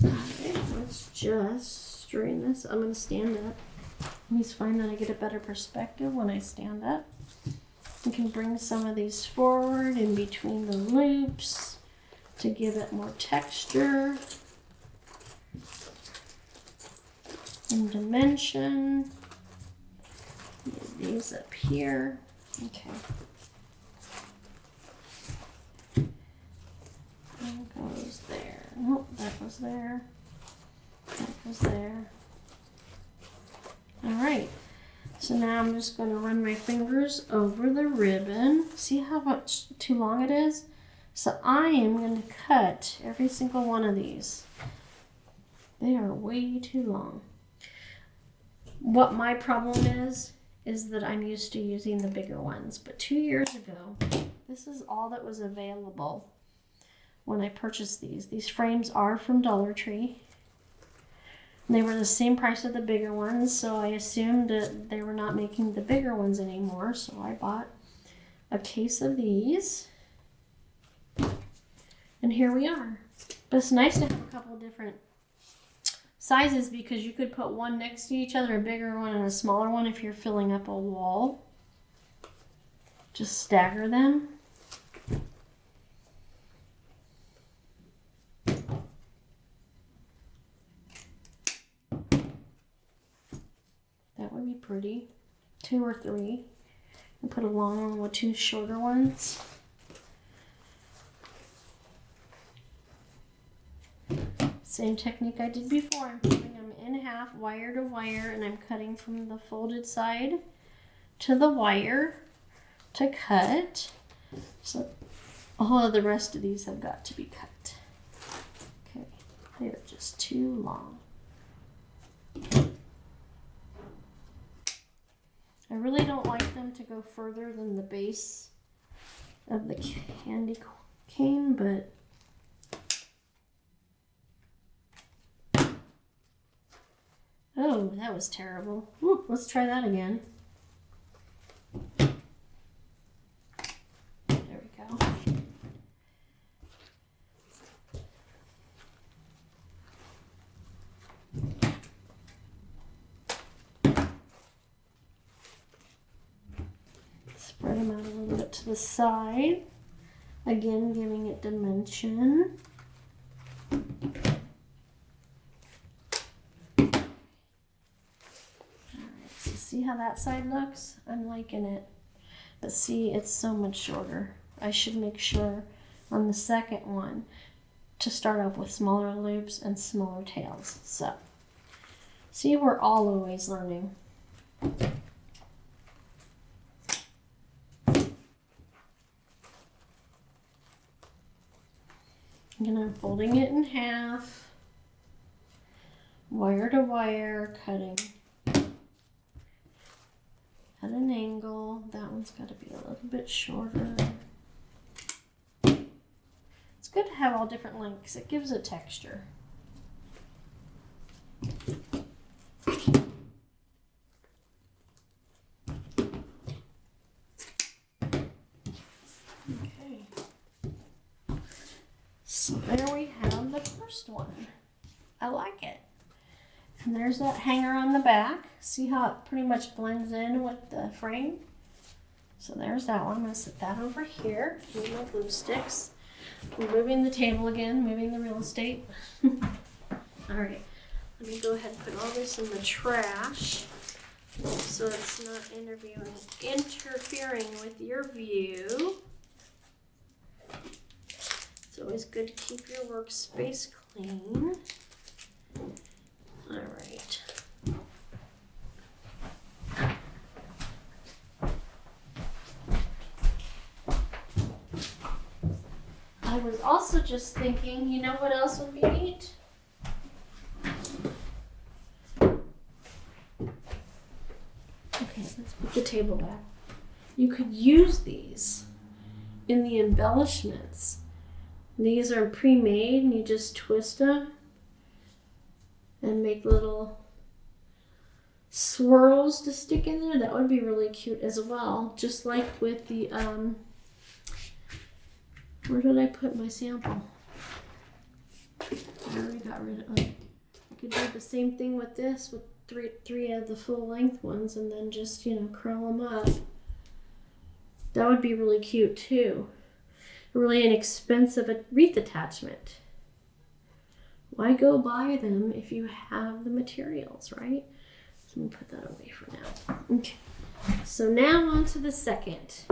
Alright, let's just straighten this. I'm going to stand up. I always find that I get a better perspective when I stand up. You can bring some of these forward in between the loops to give it more texture and dimension. Move these up here. Okay. That goes there. Nope, that goes there. That goes there. Alright. So now I'm just going to run my fingers over the ribbon. See how much too long it is? So I am going to cut every single one of these. They are way too long. What my problem is that I'm used to using the bigger ones. But 2 years ago, This is all that was available when I purchased these. These frames are from Dollar Tree. They were the same price as the bigger ones, so I assumed that they were not making the bigger ones anymore, so I bought a case of these. And here we are. But it's nice to have a couple of different sizes because you could put one next to each other, a bigger one and a smaller one if you're filling up a wall. Just stagger them. That would be pretty. 2 or 3. And put a long one with 2 shorter ones. Same technique I did before. I'm putting them in half, wire to wire, and I'm cutting from the folded side to the wire to cut. So all of the rest of these have got to be cut. Okay, they are just too long. I really don't like them to go further than the base of the candy cane, but oh, that was terrible. Ooh, let's try that again. There we go. Spread them out a little bit to the side. Again, giving it dimension. See how that side looks? I'm liking it. But see, it's so much shorter. I should make sure on the second one to start off with smaller loops and smaller tails. So, see, we're all always learning. Again, I'm folding it in half, wire to wire, cutting at an angle. That one's got to be a little bit shorter. It's good to have all different lengths. It gives a texture. Okay. So there we have the first one. I like it. And there's that hanger on the back. See how it pretty much blends in with the frame? So there's that one. I'm going to set that over here. Move my glue sticks. We're moving the table again, moving the real estate. All right. Let me go ahead and put all this in the trash so it's not interfering with your view. It's always good to keep your workspace clean. All right. I was also just thinking, you know what else would be neat? Okay, let's put the table back. You could use these in the embellishments. These are pre-made and you just twist them and make little swirls to stick in there. That would be really cute as well. Just like with the, where did I put my sample? I already got rid of it. I could do the same thing with this, with three of the full length ones, and then just, curl them up. That would be really cute too. Really inexpensive wreath attachment. Why go buy them if you have the materials, right? So let me put that away for now. Okay. So now on to the second.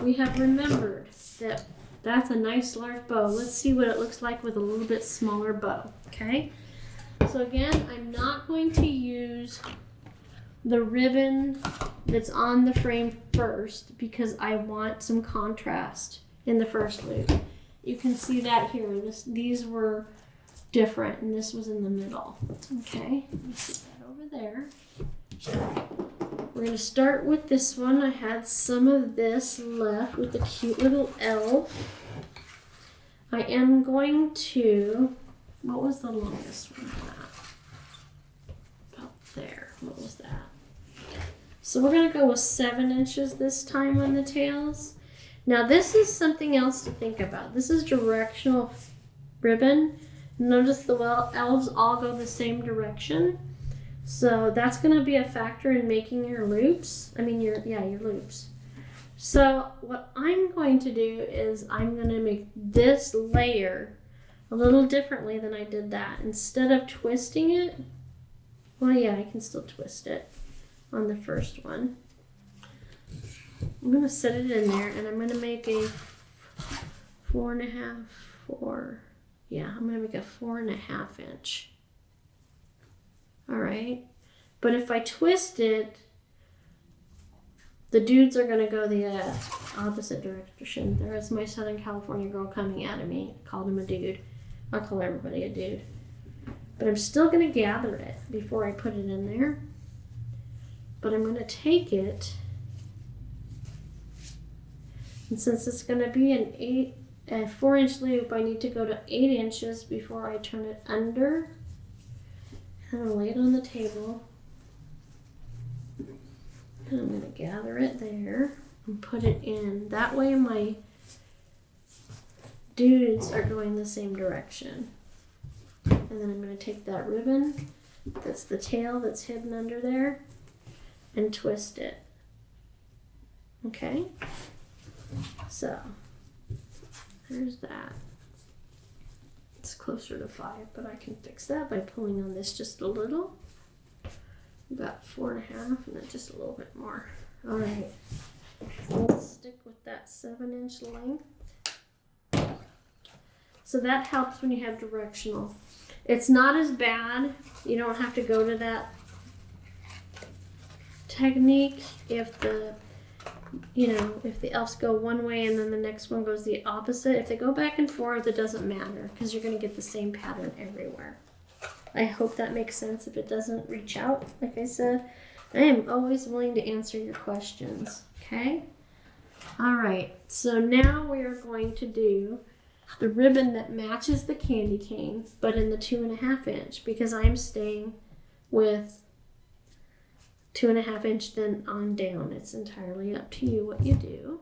We have remembered that that's a nice large bow. Let's see what it looks like with a little bit smaller bow, okay? So again, I'm not going to use the ribbon that's on the frame first because I want some contrast in the first loop. You can see that here. These were different and this was in the middle. Okay, let me see that over there. We're going to start with this one. I had some of this left with the cute little elf. I am going to, what was the longest one? About there. What was that? So we're going to go with 7 inches this time on the tails. Now this is something else to think about. This is directional ribbon. Notice the elves all go the same direction. So that's going to be a factor in making your loops. Your loops. So what I'm going to do is I'm going to make this layer a little differently than I did that. Instead of twisting it, I can still twist it on the first one. I'm going to set it in there and I'm going to make a 4.5. I'm going to make a 4.5 inch. All right. But if I twist it, the dudes are going to go the opposite direction. There is my Southern California girl coming at me. I called him a dude. I'll call everybody a dude. But I'm still going to gather it before I put it in there. But I'm going to take it. And since it's going to be a 4-inch loop, I need to go to 8 inches before I turn it under. And I'll lay it on the table. And I'm going to gather it there and put it in. That way my dudes are going the same direction. And then I'm going to take that ribbon, that's the tail that's hidden under there, and twist it. Okay? So, there's that. It's closer to 5, but I can fix that by pulling on this just a little. About 4.5 and then just a little bit more. All right, so let's stick with that 7-inch length. So that helps when you have directional. It's not as bad. You don't have to go to that technique if the elves go one way and then the next one goes the opposite. If they go back and forth, it doesn't matter because you're going to get the same pattern everywhere. I hope that makes sense. If it doesn't, reach out. Like I said, I am always willing to answer your questions. Okay? All right. So now we are going to do the ribbon that matches the candy cane, but in the 2.5 inch because I'm staying with 2.5 inch then on down. It's entirely up to you what you do.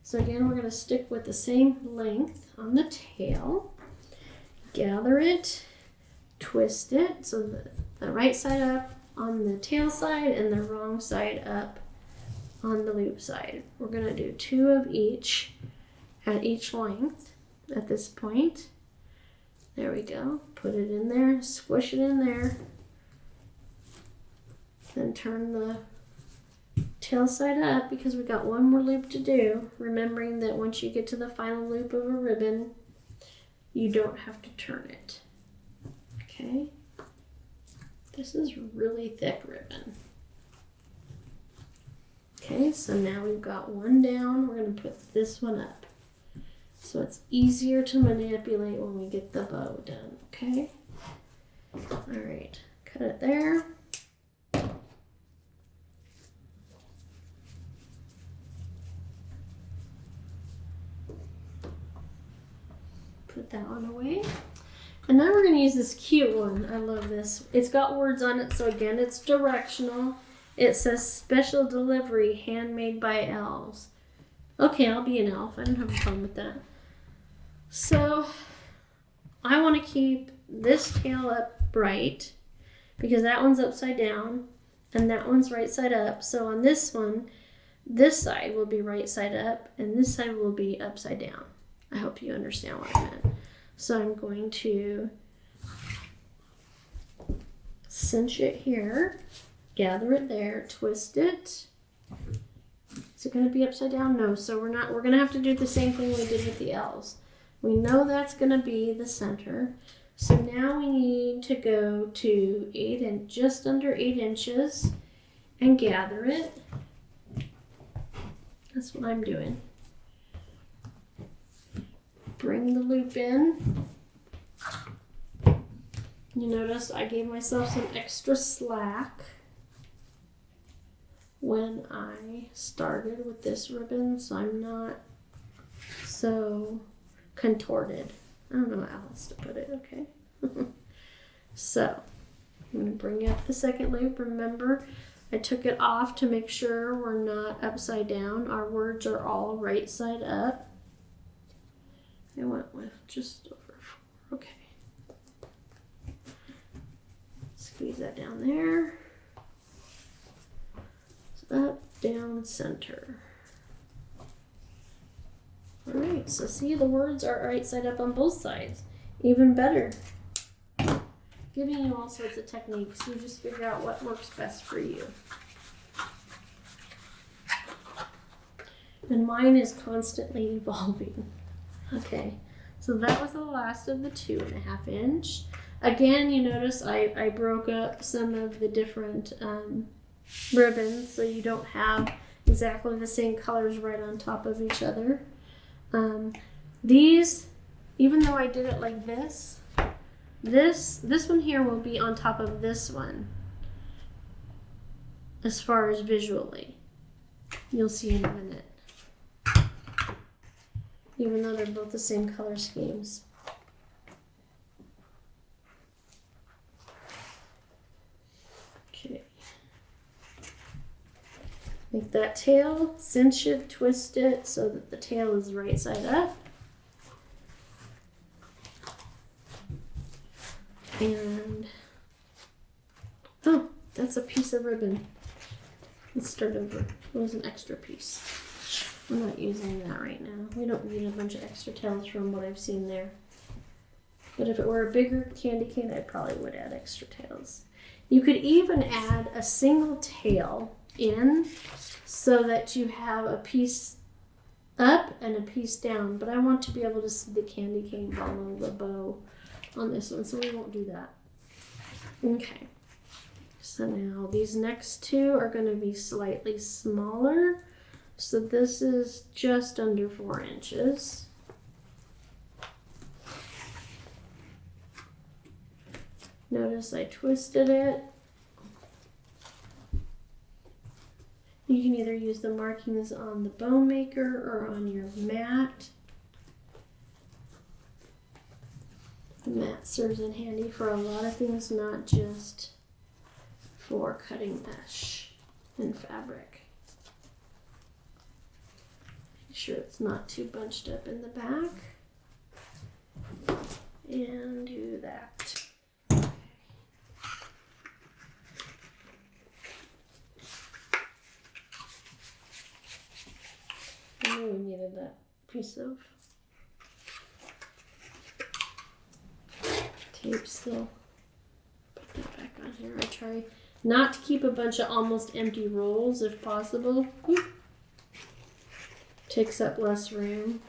So again, we're going to stick with the same length on the tail. Gather it. Twist it so the right side up on the tail side and the wrong side up on the loop side. We're going to do 2 of each at each length at this point. There we go. Put it in there, squish it in there. Then turn the tail side up because we got one more loop to do. Remembering that once you get to the final loop of a ribbon, you don't have to turn it. Okay, this is really thick ribbon. Okay, so now we've got one down. We're going to put this one up. So it's easier to manipulate when we get the bow done, okay? All right, cut it there. Put that one away. And now we're going to use this cute one. I love this. It's got words on it, so again, it's directional. It says special delivery, handmade by elves. Okay, I'll be an elf. I don't have a problem with that. So I want to keep this tail up bright because that one's upside down and that one's right side up. So on this one, this side will be right side up and this side will be upside down. I hope you understand what I meant. So I'm going to cinch it here, gather it there, twist it. Is it going to be upside down? No, so we're not. We're going to have to do the same thing we did with the elves. We know that's going to be the center. So now we need to go to just under 8 inches and gather it. That's what I'm doing. Bring the loop in. You notice I gave myself some extra slack when I started with this ribbon, so I'm not so contorted. I don't know how else to put it, okay? So, I'm going to bring up the second loop. Remember, I took it off to make sure we're not upside down. Our words are all right side up. I went with just over 4, okay. Squeeze that down there. Up, down, center. All right, so see, the words are right side up on both sides. Even better. Giving you all sorts of techniques. You just figure out what works best for you. And mine is constantly evolving. Okay, so that was the last of the 2.5 inch. Again, you notice I broke up some of the different ribbons so you don't have exactly the same colors right on top of each other. These, even though I did it like this one here will be on top of this one as far as visually. You'll see in a minute. Even though they're both the same color schemes. Okay. Make that tail, cinch it, twist it so that the tail is right side up. And, oh, that's a piece of ribbon. Let's start over. It was an extra piece. We're not using that right now. We don't need a bunch of extra tails from what I've seen there. But if it were a bigger candy cane, I probably would add extra tails. You could even add a single tail in so that you have a piece up and a piece down. But I want to be able to see the candy cane follow the bow on this one, so we won't do that. Okay. So now these next two are going to be slightly smaller. So this is just under 4 inches. Notice I twisted it. You can either use the markings on the bow maker or on your mat. The mat serves in handy for a lot of things, not just for cutting mesh and fabric. Make sure it's not too bunched up in the back. And do that. I knew we needed that piece of tape still. Put that back on here. I try not to keep a bunch of almost empty rolls if possible. Takes up less room.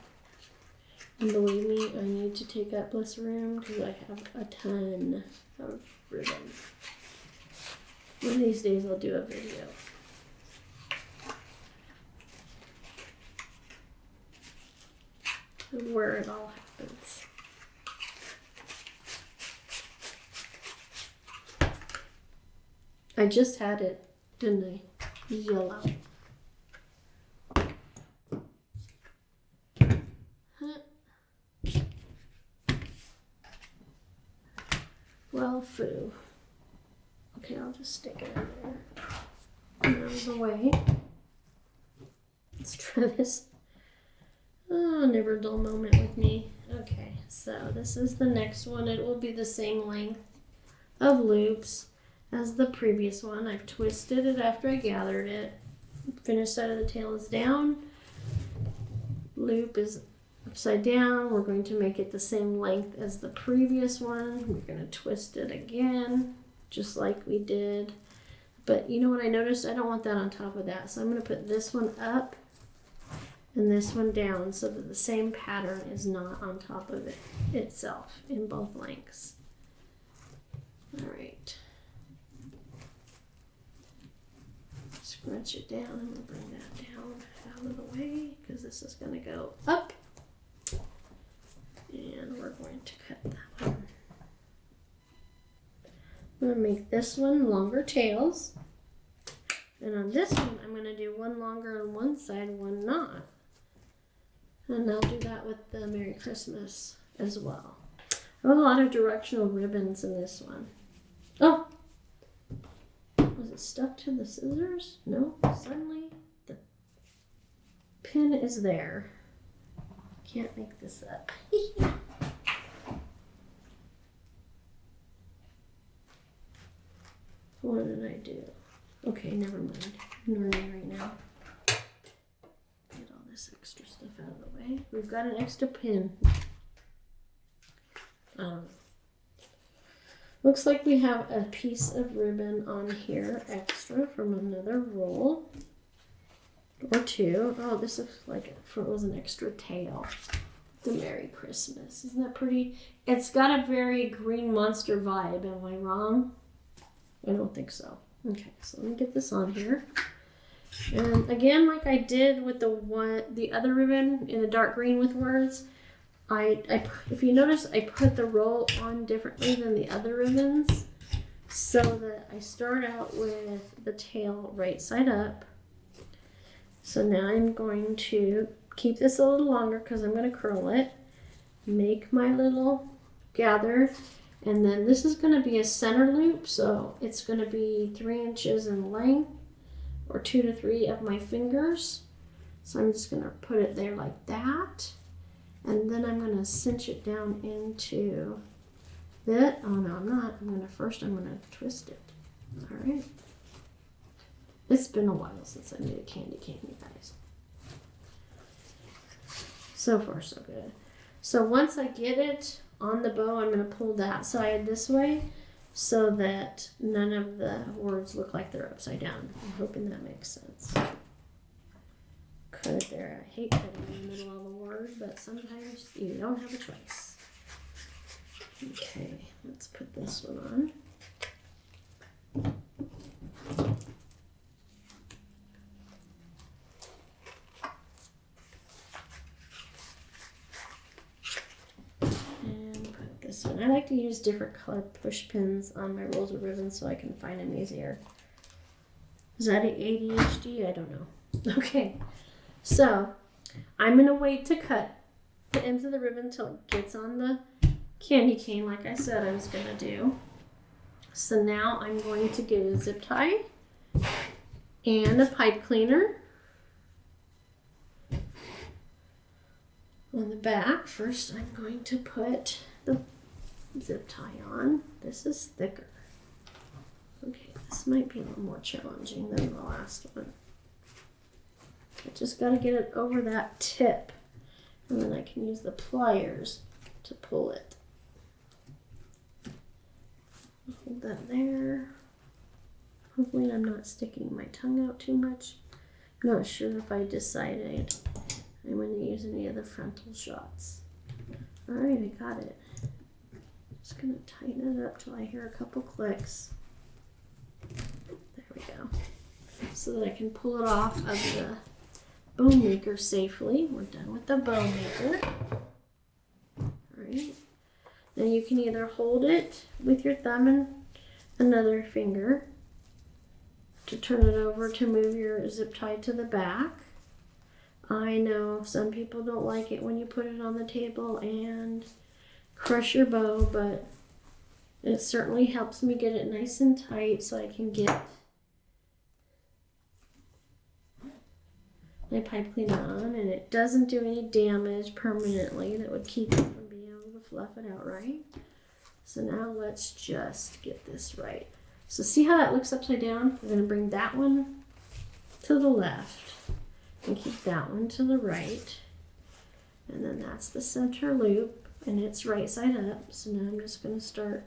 And believe me, I need to take up less room because I have a ton of ribbon. One of these days I'll do a video. Of where it all happens. I just had it, didn't I? Yellow. Well, foo. Okay, I'll just stick it in there. Out of the way. Let's try this. Oh, never a dull moment with me. Okay, so this is the next one. It will be the same length of loops as the previous one. I've twisted it after I gathered it. Finished side of the tail is down. Loop is upside down. We're going to make it the same length as the previous one. We're going to twist it again, just like we did. But you know what I noticed? I don't want that on top of that. So I'm going to put this one up and this one down so that the same pattern is not on top of it itself in both lengths. All right. Scrunch it down. I'm going to bring that down out of the way because this is going to go up. And we're going to cut that one. I'm going to make this one longer tails. And on this one, I'm going to do one longer on one side, one not. And I'll do that with the Merry Christmas as well. I have a lot of directional ribbons in this one. Oh! Was it stuck to the scissors? No. Suddenly, the pin is there. Can't make this up. What did I do? Okay, never mind. Ignore me right now. Get all this extra stuff out of the way. We've got an extra pin. Looks like we have a piece of ribbon on here extra from another roll. Or two. Oh, this looks like it was an extra tail. The Merry Christmas. Isn't that pretty? It's got a very Green Monster vibe. Am I wrong? I don't think so. Okay, so let me get this on here. And again, like I did with the other ribbon in the dark green with words, if you notice, I put the roll on differently than the other ribbons, so that I start out with the tail right side up. So now I'm going to keep this a little longer because I'm going to curl it, make my little gather, and then this is going to be a center loop, so it's going to be 3 inches in length, or 2 to 3 of my fingers. So I'm just going to put it there like that. And then I'm going to cinch it down into that. Oh no, I'm not. I'm going to twist it. All right. It's been a while since I made a candy cane, you guys. So far, so good. So once I get it on the bow, I'm going to pull that side this way so that none of the words look like they're upside down. I'm hoping that makes sense. Cut it there. I hate cutting in the middle of the word, but sometimes you don't have a choice. Okay, let's put this one on. And put this one. I like to use different colored push pins on my rolls of ribbon so I can find them easier. Is that ADHD? I don't know. Okay. So, I'm going to wait to cut the ends of the ribbon until it gets on the candy cane like I said I was going to do. So now I'm going to get a zip tie and a pipe cleaner. On the back, first I'm going to put the zip tie on. This is thicker. Okay, this might be a little more challenging than the last one. I just got to get it over that tip, and then I can use the pliers to pull it. Hold that there. Hopefully I'm not sticking my tongue out too much. I'm not sure if I decided I'm going to use any of the frontal shots. Alright, I got it. Just going to tighten it up till I hear a couple clicks. There we go. So that I can pull it off of the bone maker safely. We're done with the bone maker. Alright. Now you can either hold it with your thumb and another finger to turn it over to move your zip tie to the back. I know some people don't like it when you put it on the table and crush your bow, but it certainly helps me get it nice and tight so I can get my pipe cleaner on, and it doesn't do any damage permanently that would keep it from being able to fluff it out right. So now let's just get this right. So see how that looks upside down? We're going to bring that one to the left and keep that one to the right. And then that's the center loop, and it's right side up. So now I'm just going to start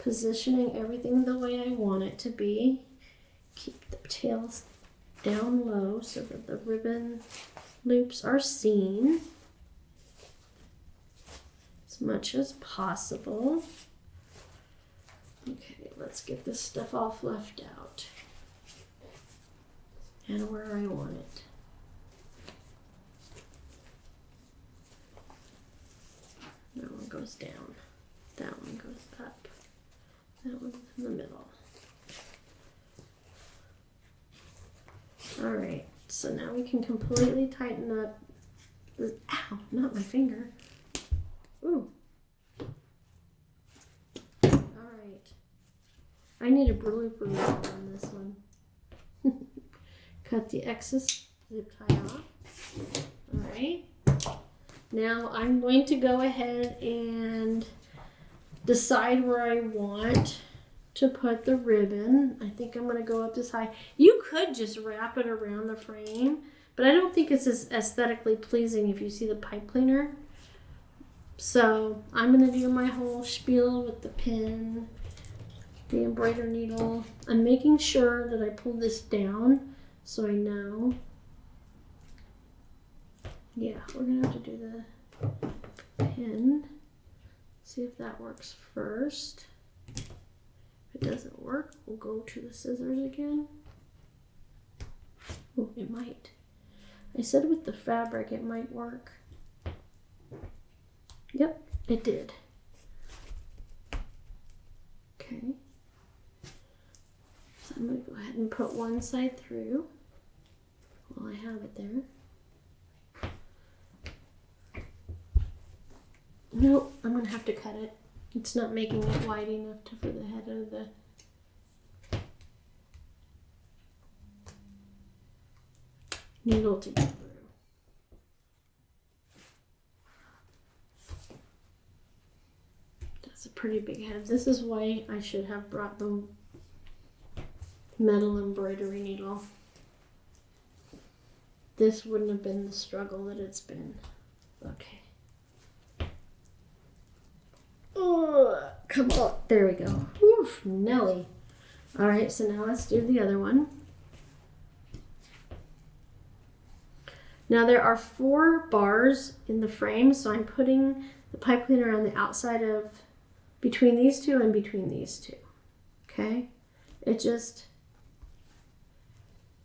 positioning everything the way I want it to be. Keep the tails down low so that the ribbon loops are seen as much as possible. Okay, let's get this stuff all fluffed out and where I want it. That one goes down, that one goes up, that one's in the middle. All right, so now we can completely tighten up this, ow, not my finger. Ooh. All right. I need a blooper reel on this one. Cut the excess zip tie off. All right. Now I'm going to go ahead and decide where I want to put the ribbon. I think I'm going to go up this high. You could just wrap it around the frame, but I don't think it's as aesthetically pleasing if you see the pipe cleaner. So I'm going to do my whole spiel with the pin, the embroider needle. I'm making sure that I pull this down so I know. Yeah, we're going to have to do the pin. See if that works first. If it doesn't work, we'll go to the scissors again. Oh, it might. I said with the fabric it might work. Yep, it did. Okay. So I'm going to go ahead and put one side through while I have it there. Nope, I'm going to have to cut it. It's not making it wide enough for the head of the needle to get through. That's a pretty big head. This is why I should have brought the metal embroidery needle. This wouldn't have been the struggle that it's been. Okay. Oh, come on. There we go. Oof, Nelly. All right, so now let's do the other one. Now there are 4 bars in the frame, so I'm putting the pipe cleaner on the outside of between these two and between these two. Okay? It just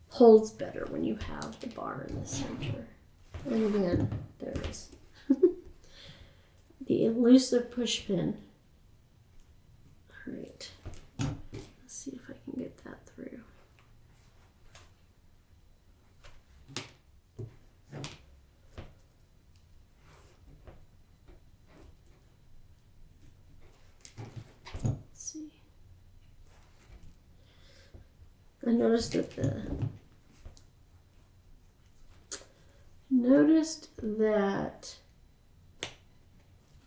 holds better when you have the bar in the center. And then there it is. The elusive push pin. All right. Let's see if I can get that through. Let's see. I noticed that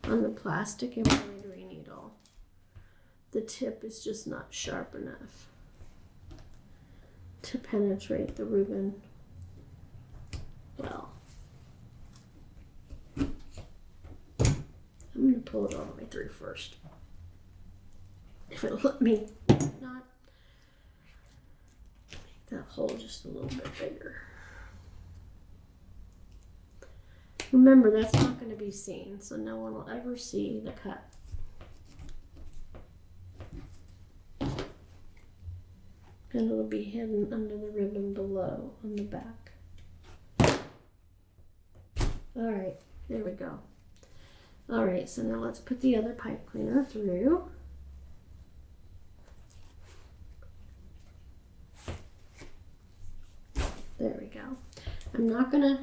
on the plastic embroidery needle, the tip is just not sharp enough to penetrate the ribbon well. I'm going to pull it all the way through first. If it'll let me not make that hole just a little bit bigger. Remember, that's not going to be seen, so no one will ever see the cut. And it'll be hidden under the ribbon below on the back. All right, there we go. All right, so now let's put the other pipe cleaner through. There we go. I'm not going to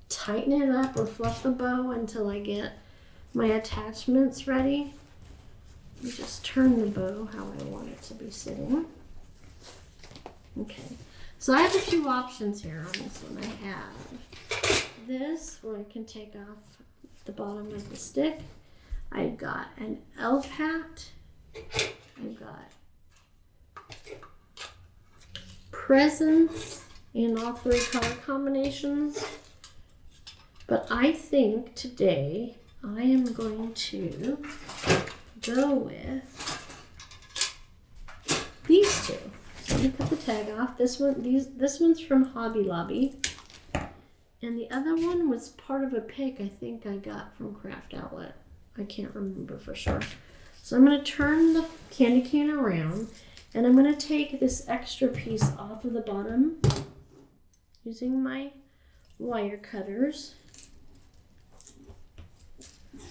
tighten it up or fluff the bow until I get my attachments ready. Let me just turn the bow how I want it to be sitting. Okay, so I have a few options here on this one. I have this where I can take off the bottom of the stick. I've got an elf hat. I've got presents in all 3 color combinations. But I think today I am going to go with these 2. So let me cut the tag off. This one's from Hobby Lobby. And the other one was part of a pick I think I got from Craft Outlet. I can't remember for sure. So I'm going to turn the candy cane around and I'm going to take this extra piece off of the bottom using my wire cutters.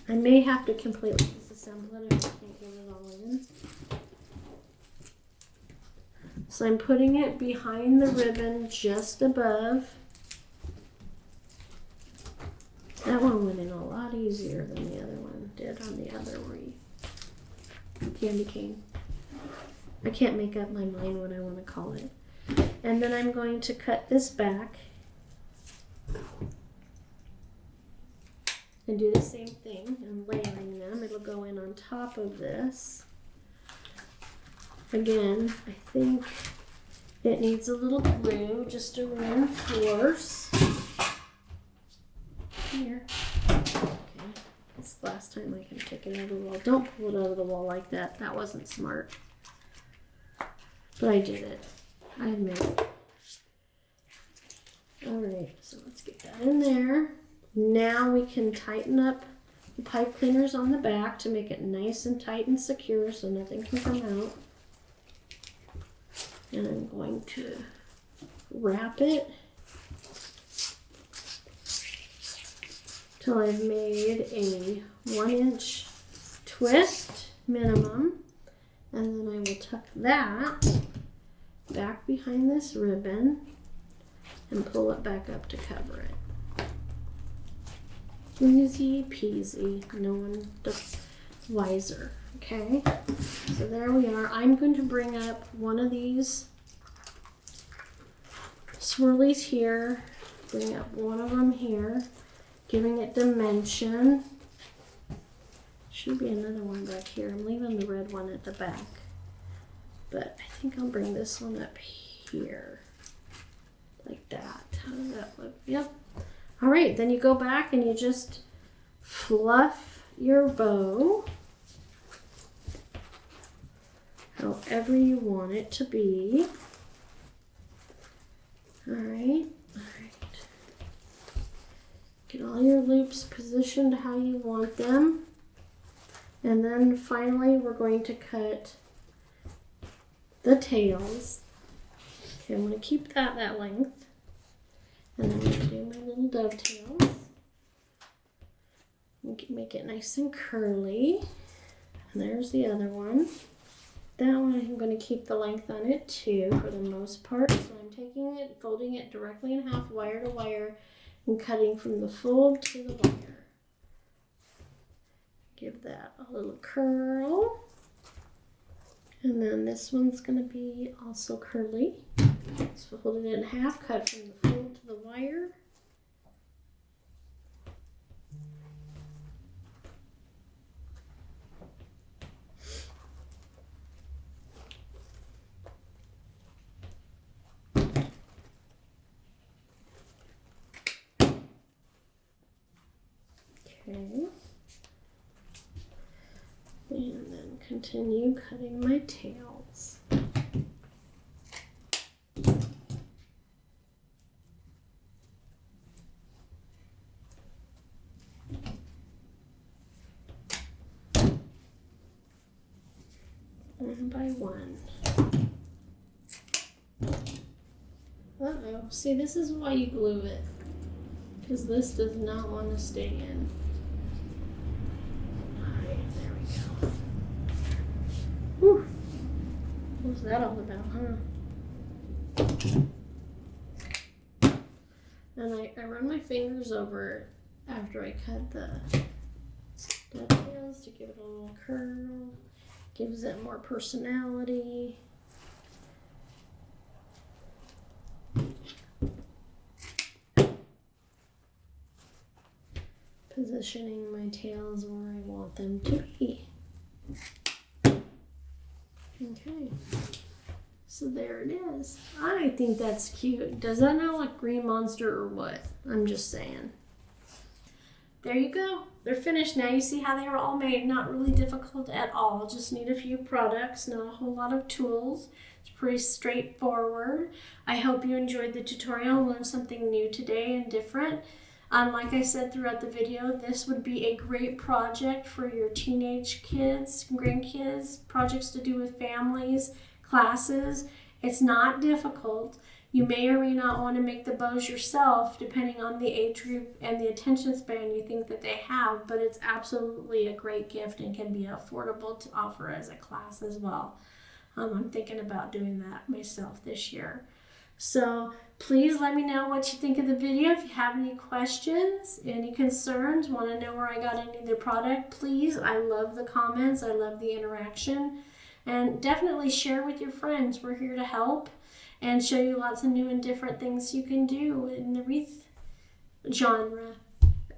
I may have to completely disassemble it if I can't get it all in. So I'm putting it behind the ribbon just above. That one went in a lot easier than the other one did on the other candy cane. I can't make up my mind what I want to call it. And then I'm going to cut this back and do the same thing. I'm layering them. It'll go in on top of this. Again, I think it needs a little glue just to reinforce. Here. Okay. It's the last time I can take it out of the wall. Don't pull it out of the wall like that. That wasn't smart. But I did it. I admit it. Alright, so let's get that in there. Now we can tighten up the pipe cleaners on the back to make it nice and tight and secure so nothing can come out. And I'm going to wrap it till I've made a 1-inch twist minimum. And then I will tuck that back behind this ribbon and pull it back up to cover it. Easy peasy, no one the wiser. Okay, so there we are. I'm going to bring up one of these swirlies here, bring up one of them here, giving it dimension. Should be another one back here. I'm leaving the red one at the back, but I think I'll bring this one up here, like that. How does that look? Yep. All right, then you go back and you just fluff your bow however you want it to be. All right. Get all your loops positioned how you want them. And then finally we're going to cut the tails. Okay, I'm going to keep that length. And I'm going to do my little dovetails. Make it nice and curly. And there's the other one. That one I'm going to keep the length on it too for the most part. So I'm taking it, folding it directly in half, wire to wire, and cutting from the fold to the wire. Give that a little curl. And then this one's going to be also curly. So fold it in half, cut from the fold to the wire. Okay. And then continue cutting my tails. One by one. Uh-oh. See, this is why you glue it. Because this does not want to stay in. Whew. What was that all about, huh? And I run my fingers over it after I cut the dovetails to give it a little curl. Gives it more personality. Positioning my tails where I want them to be. Okay, so there it is. I think that's cute. Does that not look Green Monster or what? I'm just saying. There you go. They're finished now. You see how they were all made. Not really difficult at all. Just need a few products, not a whole lot of tools. It's pretty straightforward. I hope you enjoyed the tutorial and learned something new today and different. Like I said throughout the video, this would be a great project for your teenage kids, grandkids, projects to do with families, classes. It's not difficult. You may or may not want to make the bows yourself, depending on the age group and the attention span you think that they have, but it's absolutely a great gift and can be affordable to offer as a class as well. I'm thinking about doing that myself this year. So please let me know what you think of the video. If you have any questions, any concerns, want to know where I got any of the product, please. I love the comments. I love the interaction. And definitely share with your friends. We're here to help and show you lots of new and different things you can do in the wreath genre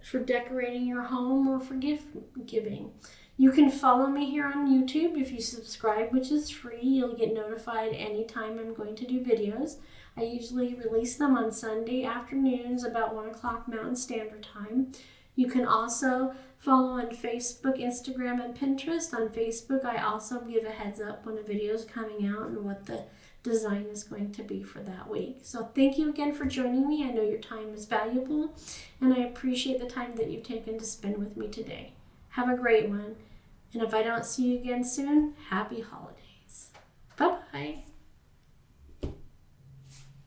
for decorating your home or for gift giving. You can follow me here on YouTube. If you subscribe, which is free, you'll get notified anytime I'm going to do videos. I usually release them on Sunday afternoons about 1 o'clock Mountain Standard Time. You can also follow on Facebook, Instagram, and Pinterest. On Facebook, I also give a heads up when a video is coming out and what the design is going to be for that week. So thank you again for joining me. I know your time is valuable, and I appreciate the time that you've taken to spend with me today. Have a great one. And if I don't see you again soon, happy holidays. Bye-bye.